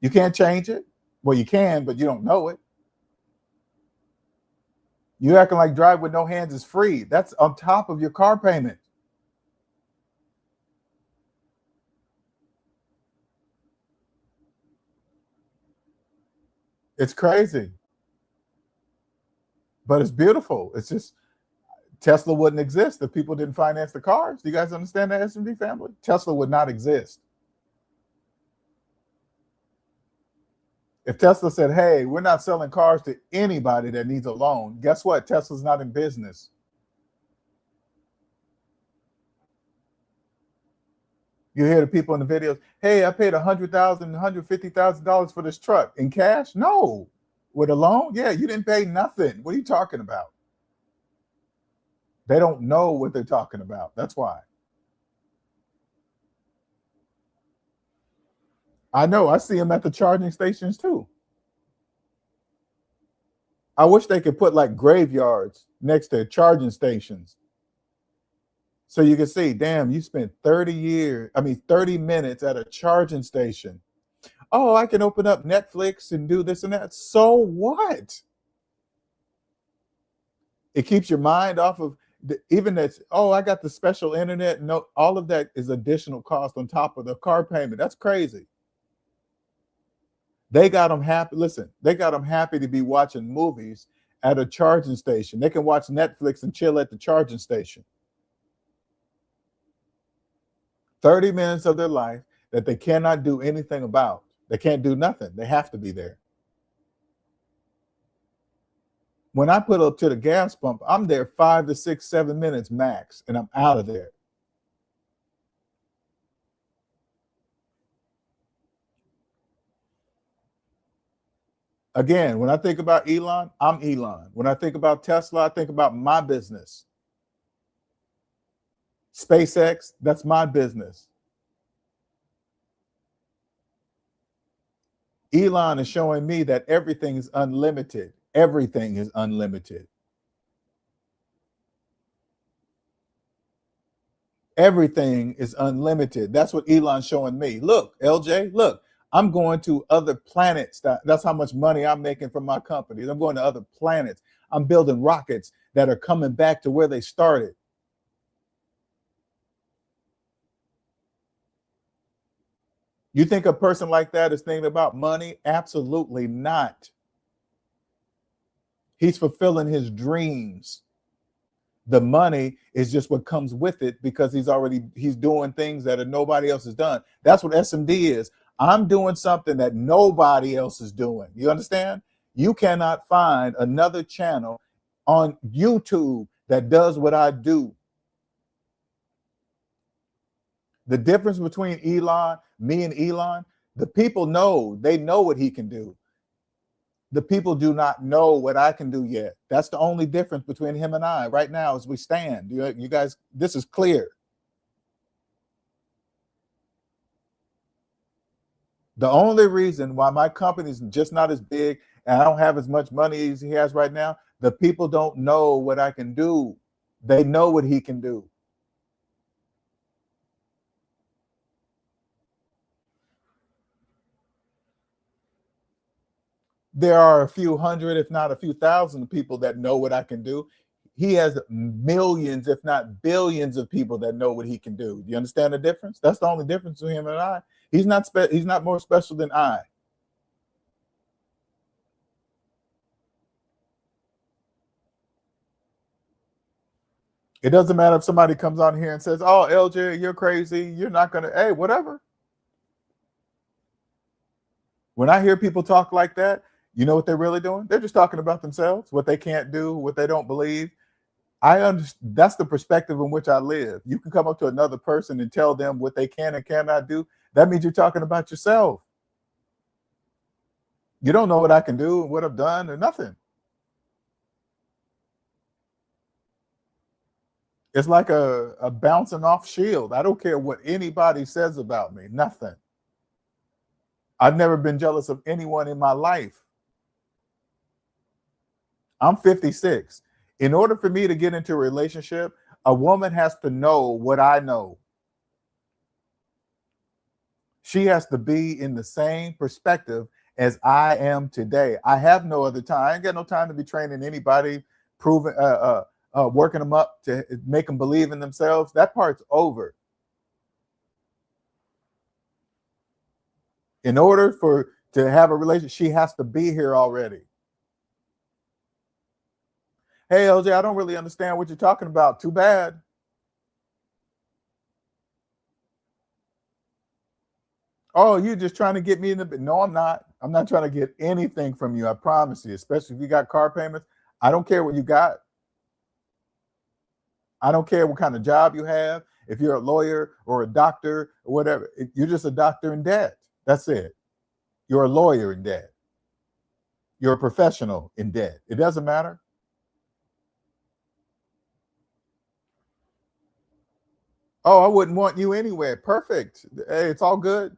[SPEAKER 1] You can't change it. Well, you can, but you don't know it. You acting like drive with no hands is free. That's on top of your car payment. It's crazy, but it's beautiful. It's just Tesla wouldn't exist if people didn't finance the cars. Do you guys understand that, SMD family? Tesla would not exist. If Tesla said, hey, we're not selling cars to anybody that needs a loan, guess what? Tesla's not in business. You hear the people in the videos, hey, I paid $100,000, $150,000 for this truck in cash. No. With a loan? Yeah, you didn't pay nothing. What are you talking about? They don't know what they're talking about. That's why. I know. I see them at the charging stations too. I wish they could put like graveyards next to charging stations. So you can see, damn, you spent 30 minutes at a charging station. Oh, I can open up Netflix and do this and that. So what? It keeps your mind off of even that's, oh, I got the special internet. No, all of that is additional cost on top of the car payment. That's crazy. They got them happy. Listen, they got them happy to be watching movies at a charging station. They can watch Netflix and chill at the charging station. 30 minutes of their life that they cannot do anything about. They can't do nothing. They have to be there. When I put up to the gas pump, I'm there 5 to 6, 7 minutes max, and I'm out of there. Again, when I think about Elon, I'm Elon. When I think about Tesla, I think about my business. SpaceX, that's my business. Elon is showing me that everything is unlimited. Everything is unlimited. Everything is unlimited. That's what Elon's showing me. Look, LJ, look, I'm going to other planets. That's how much money I'm making from my companies. I'm going to other planets. I'm building rockets that are coming back to where they started. You think a person like that is thinking about money? Absolutely not. He's fulfilling his dreams. The money is just what comes with it because he's doing things that nobody else has done. That's what SMD is. I'm doing something that nobody else is doing. You understand? You cannot find another channel on YouTube that does what I do. The difference between me and Elon, the people know, they know what he can do. The people do not know what I can do yet. That's the only difference between him and I right now as we stand. You guys, this is clear. The only reason why my company is just not as big and I don't have as much money as he has right now, the people don't know what I can do. They know what he can do. There are a few hundred, if not a few thousand people that know what I can do. He has millions, if not billions of people that know what he can do. Do you understand the difference? That's the only difference between him and I. He's not more special than I. It doesn't matter if somebody comes on here and says, oh, LJ, you're crazy. You're not going to, hey, whatever. When I hear people talk like that, you know what they're really doing? They're just talking about themselves, what they can't do, what they don't believe. I understand. That's the perspective in which I live. You can come up to another person and tell them what they can and cannot do. That means you're talking about yourself. You don't know what I can do and what I've done or nothing. It's like a bouncing off shield. I don't care what anybody says about me, nothing. I've never been jealous of anyone in my life. I'm 56. In order for me to get into a relationship, a woman has to know what I know. She has to be in the same perspective as I am today. I have no other time. I ain't got no time to be training anybody, proving, working them up to make them believe in themselves. That part's over. In order to have a relationship, she has to be here already. Hey, LJ, I don't really understand what you're talking about. Too bad. Oh, you're just trying to get me in the... No, I'm not. I'm not trying to get anything from you. I promise you, especially if you got car payments. I don't care what you got. I don't care what kind of job you have. If you're a lawyer or a doctor or whatever, you're just a doctor in debt. That's it. You're a lawyer in debt. You're a professional in debt. It doesn't matter. Oh, I wouldn't want you anyway. Perfect. Hey, it's all good.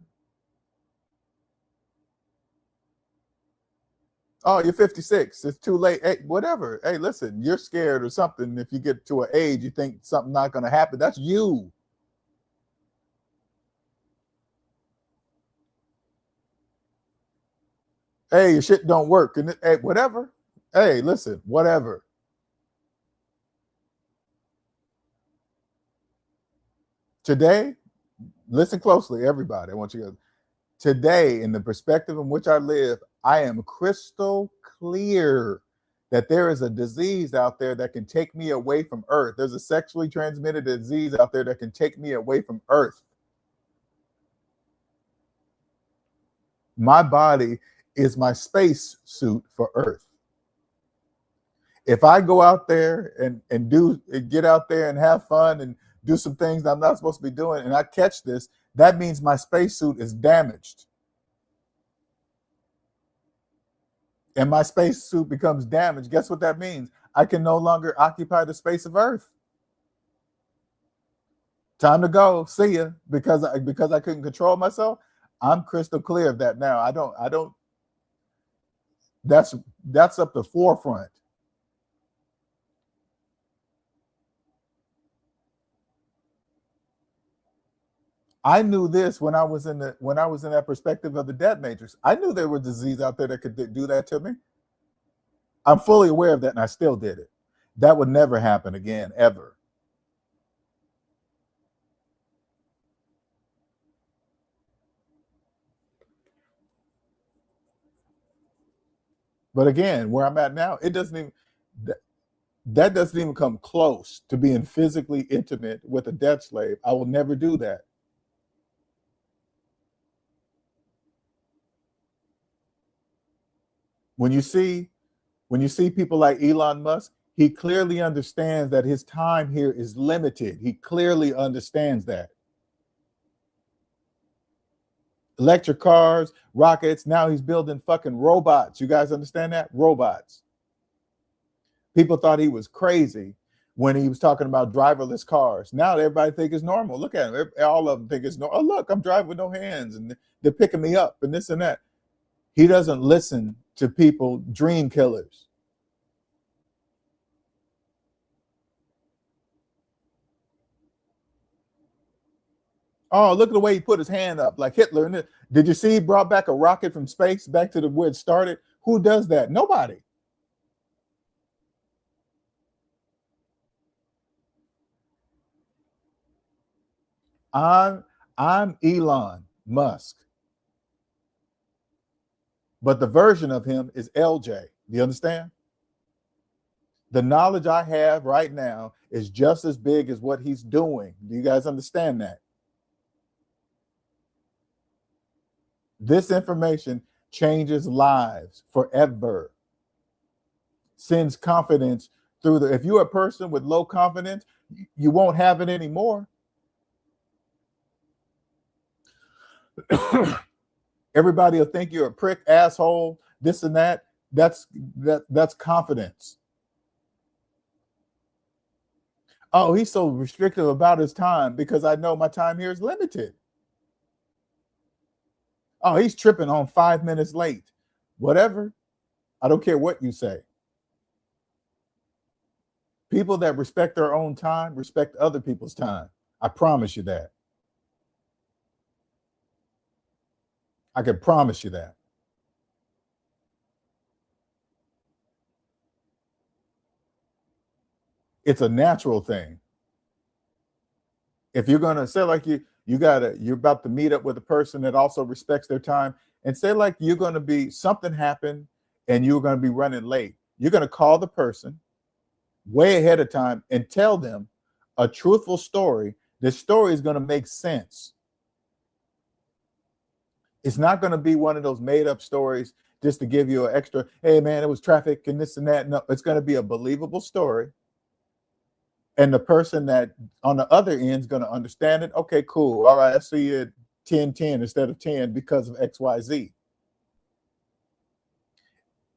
[SPEAKER 1] Oh, you're 56. It's too late. Hey, whatever. Hey, listen, you're scared or something. If you get to an age, you think something not going to happen. That's you. Hey, your shit don't work. And hey, whatever. Hey, listen, whatever. Today, listen closely, everybody. I want you to... Today, in the perspective in which I live, I am crystal clear that there is a disease out there that can take me away from Earth. There's a sexually transmitted disease out there that can take me away from Earth. My body is my space suit for Earth. If I go out there and get out there and have fun and do some things that I'm not supposed to be doing, and I catch this, that means my spacesuit is damaged. And my spacesuit becomes damaged. Guess what that means? I can no longer occupy the space of Earth. Time to go. See ya. Because I couldn't control myself. I'm crystal clear of that now. I don't. That's up the forefront. I knew this when I was in that perspective of the debt matrix. I knew there was disease out there that could do that to me. I'm fully aware of that, and I still did it. That would never happen again, ever. But again, where I'm at now, it doesn't even... that doesn't even come close to being physically intimate with a debt slave. I will never do that. When you see people like Elon Musk, he clearly understands that his time here is limited. He clearly understands that. Electric cars, rockets, now he's building fucking robots. You guys understand that? Robots. People thought he was crazy when he was talking about driverless cars. Now everybody think it's normal. Look at him. All of them think it's normal. Oh, look, I'm driving with no hands and they're picking me up and this and that. He doesn't listen to people, dream killers. Oh, look at the way he put his hand up like Hitler. Did you see he brought back a rocket from space back to where it started? Who does that? Nobody. I'm Elon Musk, but the version of him is LJ. Do you understand? The knowledge I have right now is just as big as what he's doing. Do you guys understand that? This information changes lives forever. Sends confidence through the... If you're a person with low confidence, you won't have it anymore. Everybody will think you're a prick, asshole, this and that. That's confidence. Oh, he's so restrictive about his time because I know my time here is limited. Oh, he's tripping on 5 minutes late. Whatever. I don't care what you say. People that respect their own time respect other people's time. I promise you that. I can promise you that. It's a natural thing. If you're gonna say like you're about to meet up with a person that also respects their time, and say like you're gonna be something happen and you're gonna be running late, you're gonna call the person way ahead of time and tell them a truthful story. The story is gonna make sense. It's not gonna be one of those made up stories just to give you an extra, hey man, it was traffic and this and that. No, it's gonna be a believable story. And the person that on the other end is going to understand it. Okay, cool. All right, I see you at 10:10 instead of 10 because of XYZ.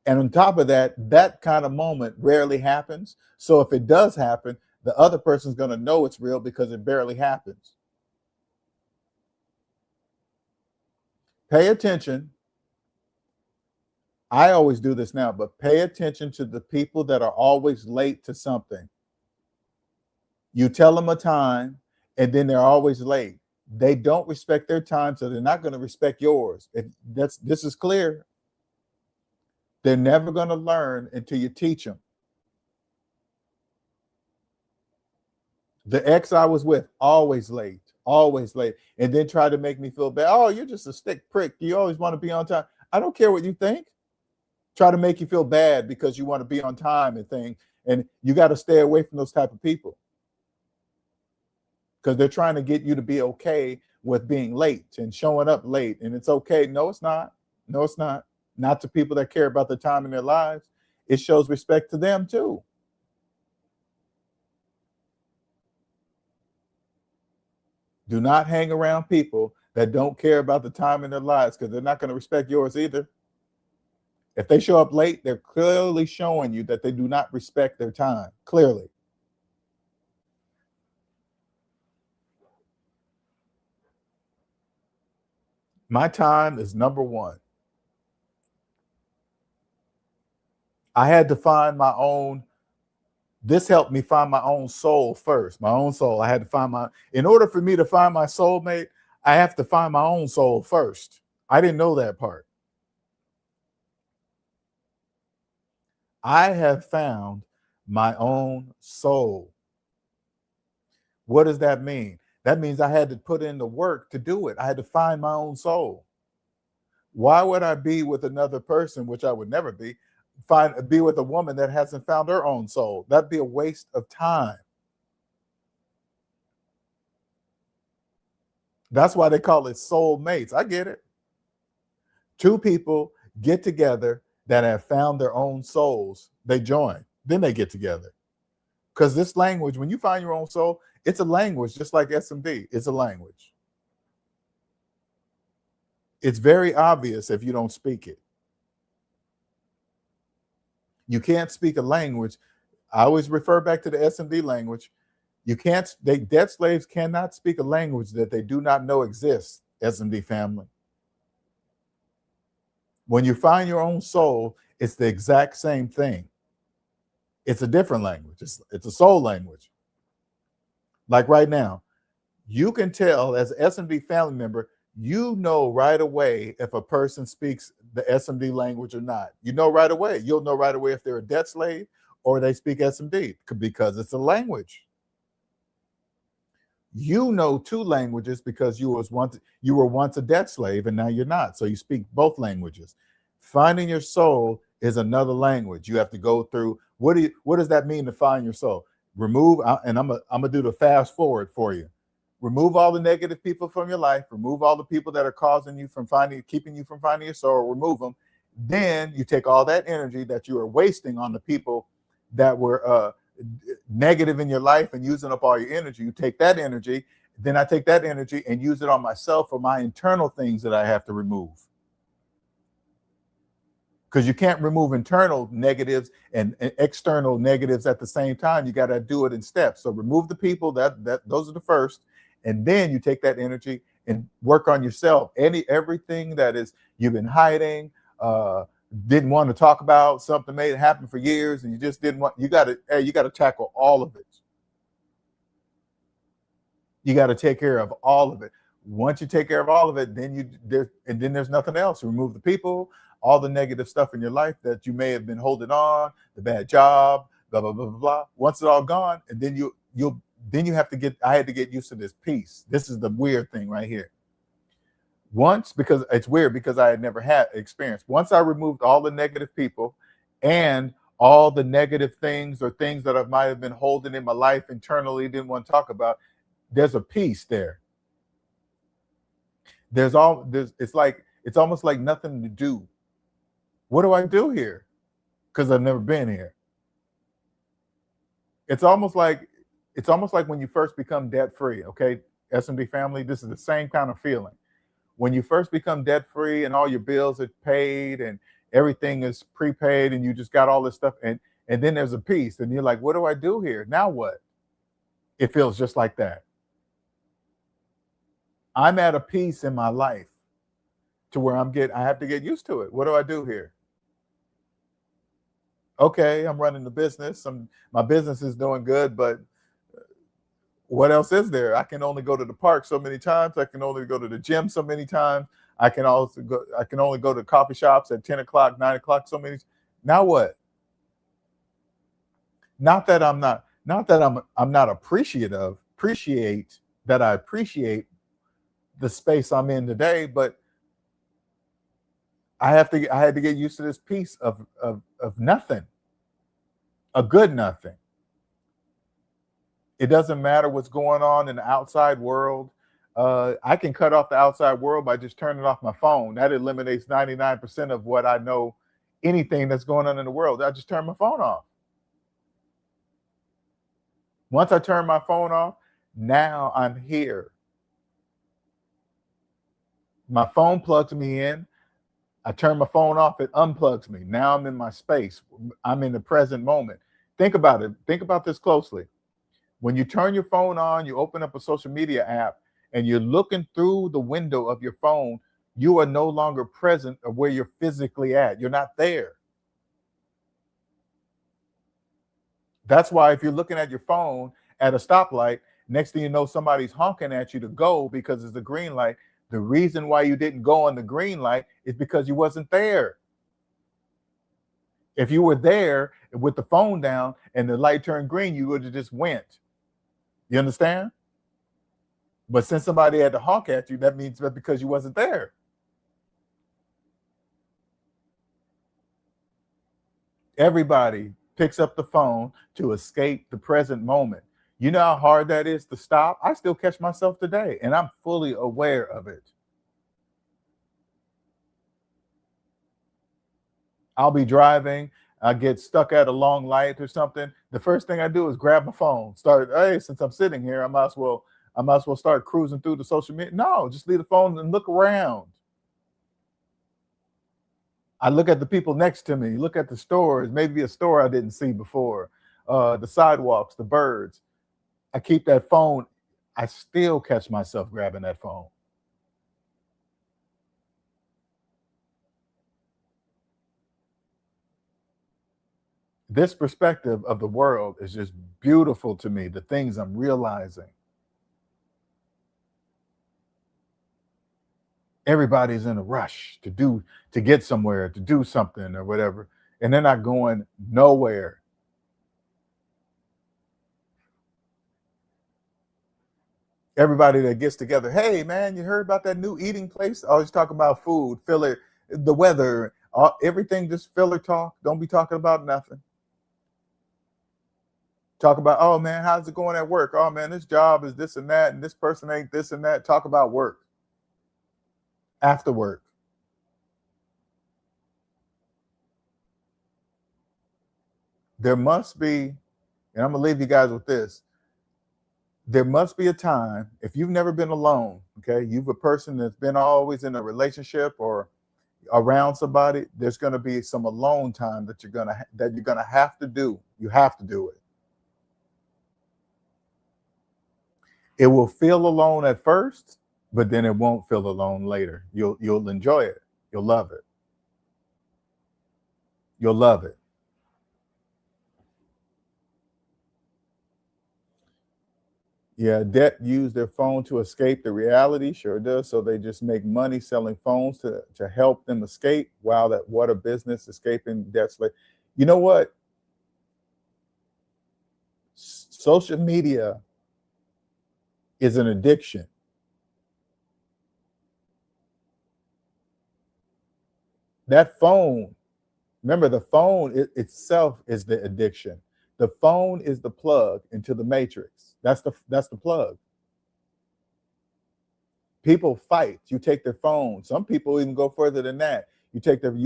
[SPEAKER 1] And on top of that, that kind of moment rarely happens. So if it does happen, the other person's going to know it's real because it barely happens. Pay attention. I always do this now, but pay attention to the people that are always late to something. You tell them a time and then they're always late. They don't respect their time, so they're not going to respect yours. This is clear. They're never going to learn until you teach them. The ex I was with, always late, and then try to make me feel bad. Oh, you're just a stick prick. You always want to be on time. I don't care what you think. Try to make you feel bad because you want to be on time and thing. And you got to stay away from those type of people, because they're trying to get you to be okay with being late and showing up late. And it's okay. No, it's not. No, it's not. Not to people that care about the time in their lives. It shows respect to them too. Do not hang around people that don't care about the time in their lives, because they're not going to respect yours either. If they show up late, they're clearly showing you that they do not respect their time. Clearly. My time is number one. I had to find my own. This helped me find my own soul first. My own soul. I had to find in order for me to find my soulmate, I have to find my own soul first. I didn't know that part. I have found my own soul. What does that mean? That means I had to put in the work to do it. I had to find my own soul. Why would I be with another person, which I would never be with a woman that hasn't found her own soul? That'd be a waste of time. That's why they call it soul mates. I get it. Two people get together that have found their own souls. They join, then they get together. Because this language, when you find your own soul, it's a language, just like SMD. It's a language. It's very obvious if you don't speak it. You can't speak a language. I always refer back to the SMD language. You can't, debt slaves cannot speak a language that they do not know exists, SMD family. When you find your own soul, it's the exact same thing. It's a different language. It's a soul language. Like right now, you can tell as an SMD family member, you know right away if a person speaks the SMD language or not. You know right away. You'll know right away if they're a debt slave or they speak SMD, because it's a language. You know two languages because you were once a debt slave and now you're not. So you speak both languages. Finding your soul is another language. You have to go through. What does that mean to find your soul? Remove, and I'm gonna do the fast forward for you. Remove all the negative people from your life. Remove all the people that are keeping you from finding your soul. Remove them. Then you take all that energy that you are wasting on the people that were negative in your life and using up all your energy. You take that energy. Then I take that energy and use it on myself for my internal things that I have to remove. Because you can't remove internal negatives and external negatives at the same time. You got to do it in steps. So remove the people those are the first. And then you take that energy and work on yourself. Everything that is you've been hiding, didn't want to talk about, something made it happen for years and you just didn't want, you got to tackle all of it. You got to take care of all of it. Once you take care of all of it, then there's nothing else. Remove the people, all the negative stuff in your life that you may have been holding on, the bad job, blah blah blah blah blah. Once it's all gone, and then you have to get. I had to get used to this peace. This is the weird thing right here. Because it's weird because I had never had experience. Once I removed all the negative people and all the negative things or things that I might have been holding in my life internally, didn't want to talk about, there's a peace there. It's almost like nothing to do. What do I do here? Because I've never been here. It's almost like when you first become debt free. Okay, SMD family, this is the same kind of feeling. When you first become debt free and all your bills are paid and everything is prepaid and you just got all this stuff, and then there's a peace and you're like, what do I do here? Now what? It feels just like that. I'm at a peace in my life to where I have to get used to it. What do I do here? Okay, I'm running the business. My business is doing good, but what else is there? I can only go to the park so many times. I can only go to the gym so many times. I can only go to coffee shops at 10 o'clock, 9 o'clock, so many. Now what? Not that I'm not appreciate the space I'm in today, but I had to get used to this piece of nothing, a good nothing. It doesn't matter what's going on in the outside world. I can cut off the outside world by just turning off my phone. That eliminates 99% of what I know, anything that's going on in the world. I just turn my phone off. Once I turn my phone off, now I'm here. My phone plugs me in. I turn my phone off, it unplugs me. Now I'm in my space. I'm in the present moment. Think about it. Think about this closely. When you turn your phone on, you open up a social media app and you're looking through the window of your phone, you are no longer present of where you're physically at. You're not there. That's why if you're looking at your phone at a stoplight, next thing you know, somebody's honking at you to go because it's a green light. The reason why you didn't go on the green light is because you wasn't there. If you were there with the phone down and the light turned green, you would have just went. You understand? But since somebody had to honk at you, that means that because you wasn't there. Everybody picks up the phone to escape the present moment. You know how hard that is to stop? I still catch myself today, and I'm fully aware of it. I'll be driving, I get stuck at a long light or something. The first thing I do is grab my phone. Since I'm sitting here, I might as well start cruising through the social media. No, just leave the phone and look around. I look at the people next to me, look at the stores, maybe a store I didn't see before, the sidewalks, the birds. I keep that phone. I still catch myself grabbing that phone. This perspective of the world is just beautiful to me, the things I'm realizing. Everybody's in a rush to get somewhere, to do something or whatever, and they're not going nowhere. Everybody that gets together, hey man, you heard about that new eating place? Always talk about food, filler, the weather, everything just filler talk. Don't be talking about nothing. Talk about, oh man, how's it going at work? Oh man, this job is this and that, and this person ain't this and that. Talk about work. After work. There must be, and I'm gonna leave you guys with this. There must be a time, if you've never been alone, okay, you've a person that's been always in a relationship or around somebody, there's gonna be some alone time that you're gonna have to do. You have to do it. It will feel alone at first, but then it won't feel alone later. You'll enjoy it. You'll love it. You'll love it. Yeah, debt use their phone to escape the reality, sure does. So they just make money selling phones to help them escape. Wow, that what a business, escaping debts. Like, you know what? Social media is an addiction. That phone, remember, the phone itself is the addiction. The phone is the plug into the matrix. That's the plug. People fight. You take their phone. Some people even go further than that. You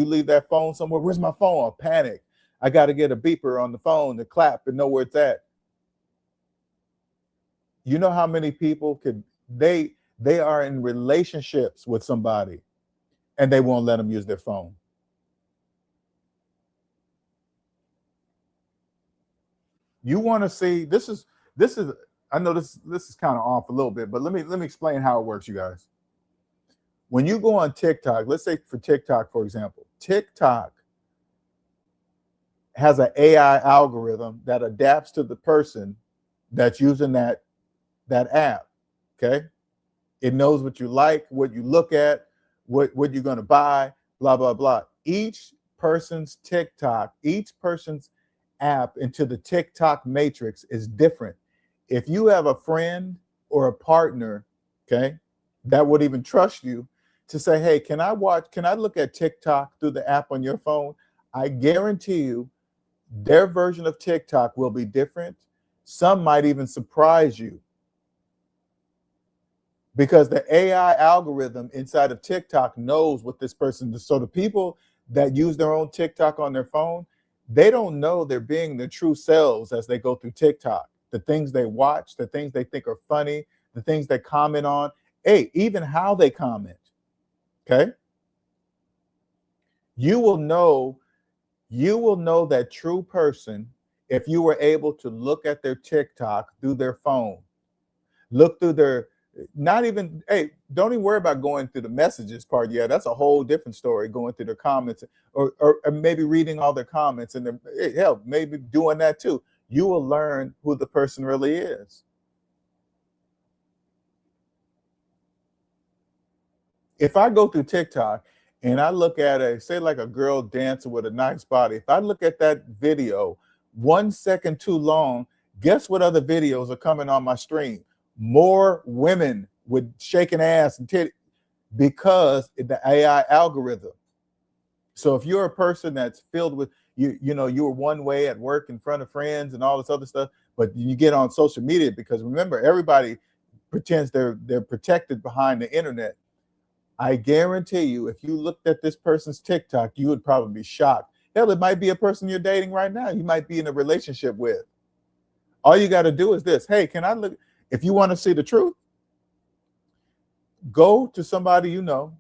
[SPEAKER 1] leave that phone somewhere. Where's my phone? I panic. I got to get a beeper on the phone to clap and know where it's at. You know how many people could they are in relationships with somebody and they won't let them use their phone. You want to see this is I know this is kind of off a little bit, but let me explain how it works, you guys. When you go on TikTok, let's say for TikTok, for example, TikTok has an AI algorithm that adapts to the person that's using that app. Okay. It knows what you like, what you look at, what you're going to buy, blah, blah, blah. Each person's TikTok, each person's app into the TikTok matrix is different. If you have a friend or a partner, okay, that would even trust you to say, hey, can I look at TikTok through the app on your phone? I guarantee you their version of TikTok will be different. Some might even surprise you because the AI algorithm inside of TikTok knows what this person does. So the people that use their own TikTok on their phone, they don't know they're being their true selves as they go through TikTok. The things they watch, the things they think are funny, the things they comment on, hey, even how they comment. Okay. You will know, you will know that true person if you were able to look at their TikTok through their phone, look through their, not even, hey, don't even worry about going through the messages part. Yeah, that's a whole different story, going through their comments or maybe reading all their comments and then, hell, maybe doing that too. You will learn who the person really is. If I go through TikTok and I look at say like a girl dancing with a nice body, if I look at that video 1 second too long, guess what other videos are coming on my stream? More women with shaking ass and titty because the AI algorithm. So if you're a person that's filled with you know, you were one way at work in front of friends and all this other stuff, but you get on social media because remember, everybody pretends they're protected behind the internet. I guarantee you, if you looked at this person's TikTok, you would probably be shocked. Hell, it might be a person you're dating right now. You might be in a relationship with. All you got to do is this. Hey, can I look? If you want to see the truth, go to somebody you know,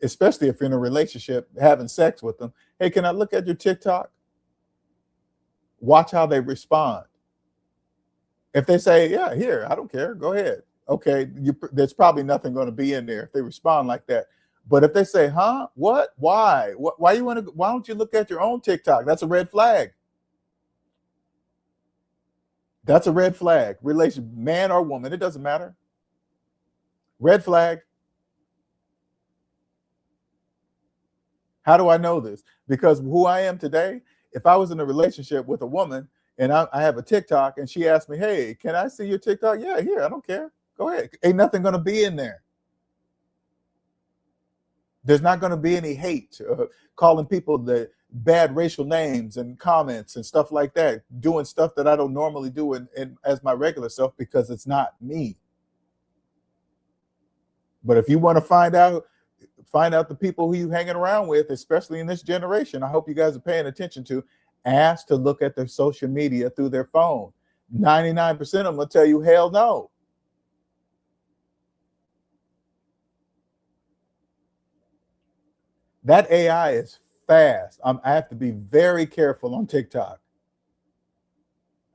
[SPEAKER 1] especially if you're in a relationship, having sex with them. Hey, can I look at your TikTok? Watch how they respond. If they say, yeah, here, I don't care, go ahead. Okay, there's probably nothing going to be in there if they respond like that. But if they say, huh, what, why, why you want to, why don't you look at your own TikTok? That's a red flag. That's a red flag. Relation, man or woman, it doesn't matter. Red flag. How do I know this? Because who I am today, if I was in a relationship with a woman and I have a TikTok and she asked me, hey, can I see your TikTok? Yeah, here, I don't care. Go ahead. Ain't nothing going to be in there. There's not going to be any hate, calling people the bad racial names and comments and stuff like that, doing stuff that I don't normally do as my regular self because it's not me. But if you want to find out the people who you hanging around with, especially in this generation, I hope you guys are paying attention to, ask to look at their social media through their phone. 99% of them will tell you, hell no. That AI is fast. I have to be very careful on TikTok.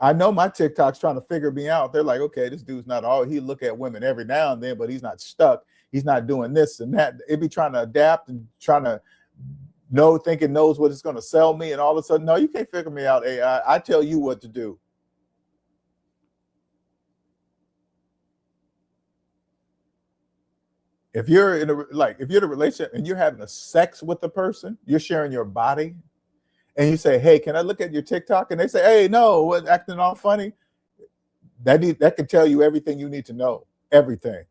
[SPEAKER 1] I know my TikTok's trying to figure me out. They're like, okay, this dude's not all, he look at women every now and then, but he's not stuck. He's not doing this and that. It be trying to adapt and trying to know, think it knows what it's going to sell me. And all of a sudden, no, you can't figure me out, AI. I tell you what to do. If you're in a relationship and you're having a sex with the person, you're sharing your body, and you say, hey, can I look at your TikTok? And they say, hey, no, what, acting all funny? That can tell you everything you need to know. Everything.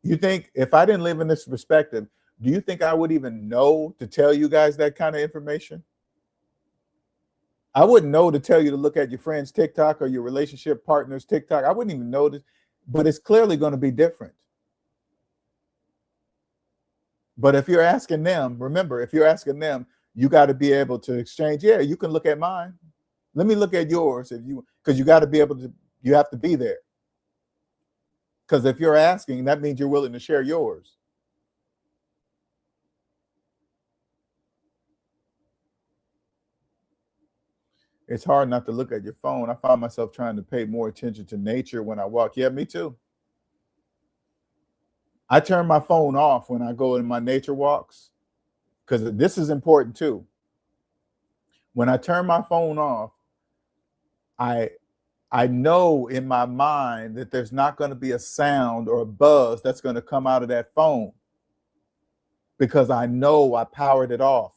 [SPEAKER 1] You think if I didn't live in this perspective, do you think I would even know to tell you guys that kind of information? I wouldn't know to tell you to look at your friend's TikTok or your relationship partner's TikTok. I wouldn't even know this, but it's clearly going to be different. But if you're asking them, remember, if you're asking them, you got to be able to exchange. Yeah, you can look at mine. Let me look at yours because you got to be able to, you have to be there. Because if you're asking, that means you're willing to share yours. It's hard not to look at your phone. I find myself trying to pay more attention to nature when I walk. Yeah, me too. I turn my phone off when I go in my nature walks because this is important too. When I turn my phone off, I know in my mind that there's not going to be a sound or a buzz that's going to come out of that phone because I know I powered it off.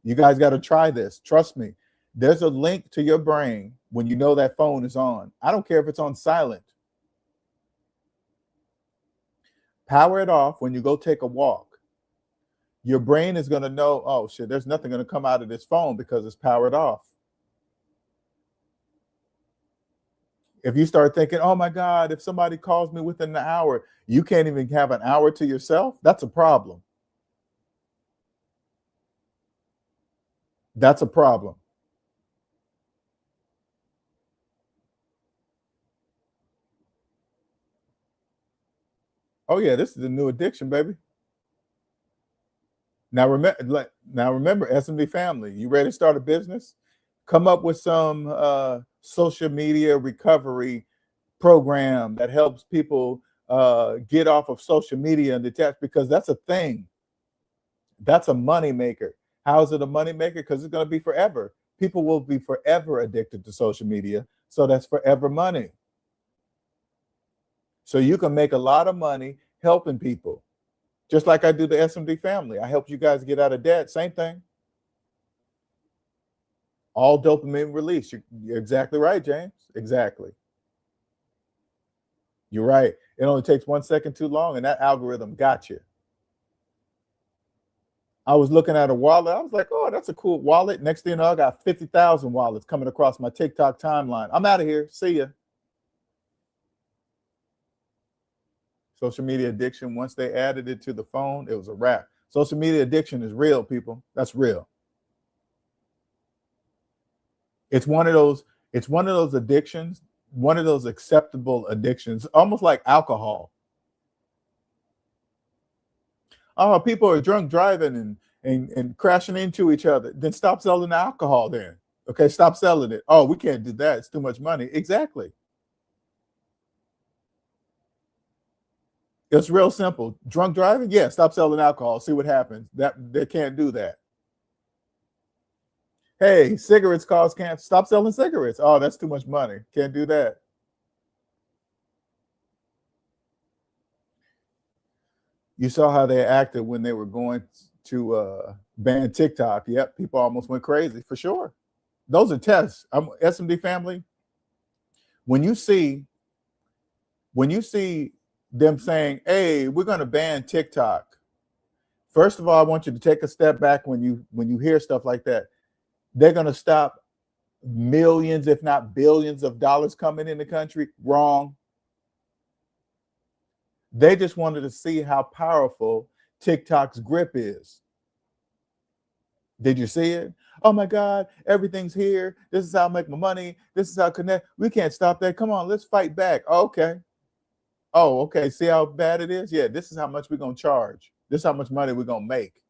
[SPEAKER 1] You guys got to try this. Trust me. There's a link to your brain when you know that phone is on. I don't care if it's on silent. Power it off when you go take a walk. Your brain is going to know, oh shit, there's nothing going to come out of this phone because it's powered off. If you start thinking, oh my God, if somebody calls me within an hour, you can't even have an hour to yourself, that's a problem. That's a problem. Oh yeah, this is the new addiction, baby. Now remember, SMD family, you ready to start a business? Come up with some social media recovery program that helps people get off of social media and detach, because that's a thing. That's a money maker. How is it a money maker? Because it's going to be forever. People will be forever addicted to social media. So that's forever money. So you can make a lot of money helping people. Just like I do the SMD family. I help you guys get out of debt. Same thing. All dopamine release. You're exactly right, James. Exactly. You're right. It only takes 1 second too long, and that algorithm got you. I was looking at a wallet. I was like, oh, that's a cool wallet. Next thing you know, I got 50,000 wallets coming across my TikTok timeline. I'm out of here. See ya. Social media addiction, once they added it to the phone, it was a wrap. Social media addiction is real, people. That's real. It's one of those addictions, one of those acceptable addictions, almost like alcohol. Oh, people are drunk driving and crashing into each other. Then stop selling the alcohol then. Okay, stop selling it. Oh, we can't do that. It's too much money. Exactly. It's real simple. Drunk driving, yeah, stop selling alcohol. See what happens. They can't do that. Hey, cigarettes cause cancer. Stop selling cigarettes. Oh, that's too much money. Can't do that. You saw how they acted when they were going to ban TikTok. Yep, people almost went crazy for sure. Those are tests. SMD family. When you see them saying, "Hey, we're going to ban TikTok," first of all, I want you to take a step back when you hear stuff like that. They're going to stop millions, if not billions, of dollars coming in the country. Wrong. They just wanted to see how powerful TikTok's grip is. Did you see it? Oh my God, everything's here. This is how I make my money. This is how I connect. We can't stop that. Come on, let's fight back. Okay. Oh, okay. See how bad it is? Yeah, this is how much we're going to charge. This is how much money we're gonna make.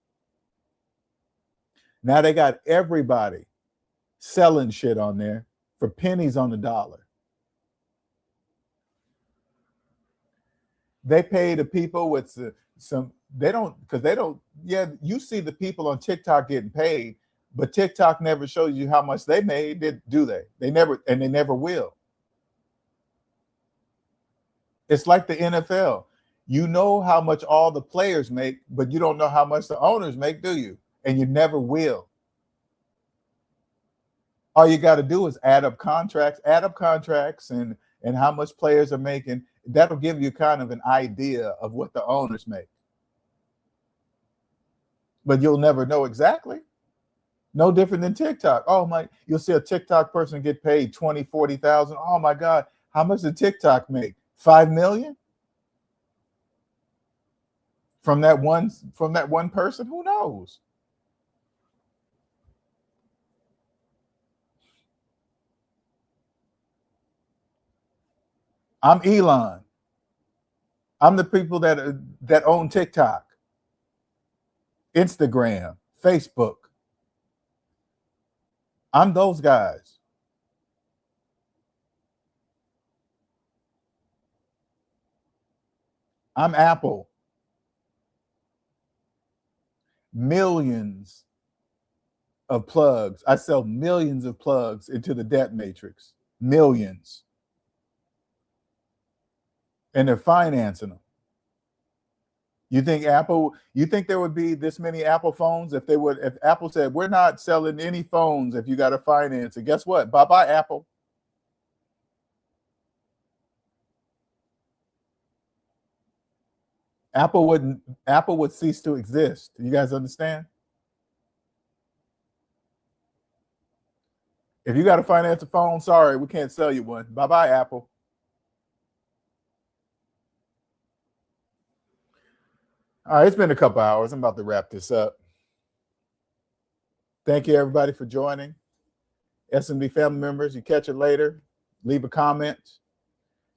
[SPEAKER 1] Now they got everybody selling shit on there for pennies on the dollar. They pay the people with some, they don't, because they don't, yeah, you see the people on TikTok getting paid, but TikTok never shows you how much they made, do they? They never, and they never will. It's like the NFL. You know how much all the players make, but you don't know how much the owners make, do you? And you never will. All you got to do is add up contracts, and how much players are making. That'll give you kind of an idea of what the owners make. But you'll never know exactly. No different than TikTok. Oh my, you'll see a TikTok person get paid 20, 40,000. Oh my God, how much did TikTok make? 5 million? From that one person? Who knows? I'm Elon. I'm the people that own TikTok, Instagram, Facebook. I'm those guys. I'm Apple. Millions of plugs. I sell millions of plugs into the debt matrix. Millions. And they're financing them. You think there would be this many Apple phones if Apple said, we're not selling any phones if you got to finance it? Guess what? Bye-bye, Apple. Apple would cease to exist. You guys understand? If you got to finance a phone, sorry, we can't sell you one. Bye-bye, Apple. All right, it's been a couple hours. I'm about to wrap this up. Thank you, everybody, for joining. SMD family members, you catch it later. Leave a comment.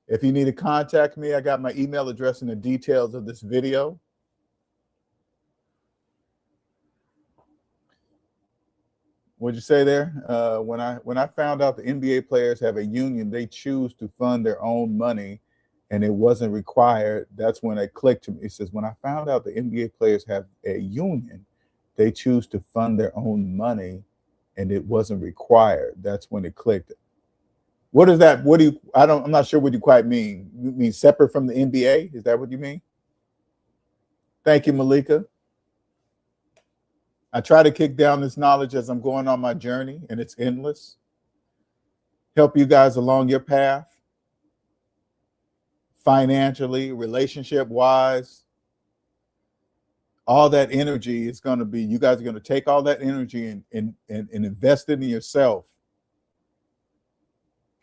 [SPEAKER 1] If you need to contact me, I got my email address in the details of this video. What'd you say there? When I found out the NBA players have a union, they choose to fund their own money, and it wasn't required. That's when it clicked to me. It says, when I found out the NBA players have a union, they choose to fund their own money, and it wasn't required. That's when it clicked. What is that? I'm not sure what you quite mean. You mean separate from the NBA? Is that what you mean? Thank you, Malika. I try to kick down this knowledge as I'm going on my journey, and it's endless. Help you guys along your path, financially, relationship-wise. All that energy is going to be, you guys are going to take all that energy and invest it in yourself.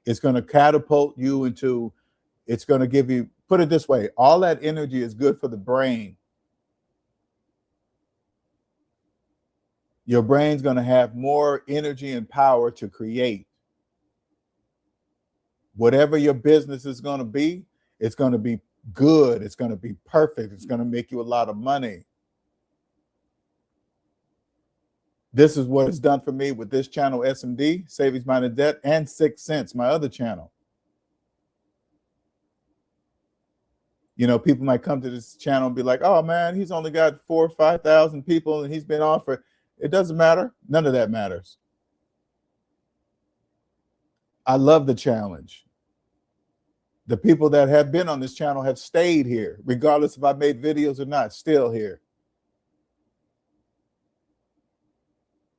[SPEAKER 1] It's going to catapult you into, it's going to give you, put it this way, all that energy is good for the brain. Your brain's going to have more energy and power to create. Whatever your business is going to be, it's going to be good. It's going to be perfect. It's going to make you a lot of money. This is what it's done for me with this channel, SMD, SavingsMinusDebt, and 6 Cents, my other channel. You know, people might come to this channel and be like, oh man, he's only got 4,000 or 5,000 people and he's been on for, it doesn't matter. None of that matters. I love the challenge. The people that have been on this channel have stayed here, regardless if I made videos or not, still here.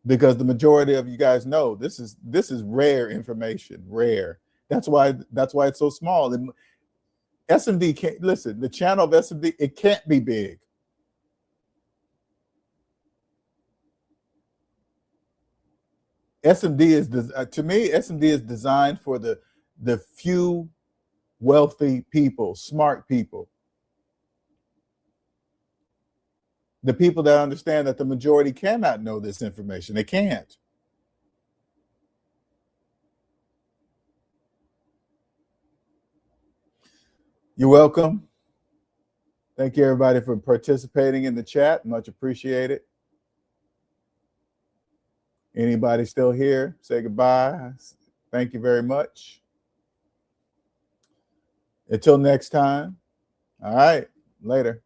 [SPEAKER 1] Because the majority of you guys know this is rare information, rare. That's why it's so small. And SMD can't, listen, the channel of SMD, it can't be big. SMD is, to me, SMD is designed for the few wealthy people, smart people. The people that understand that the majority cannot know this information. They can't. You're welcome. Thank you, everybody, for participating in the chat. Much appreciated. Anybody still here? Say goodbye. Thank you very much. Until next time. All right. Later.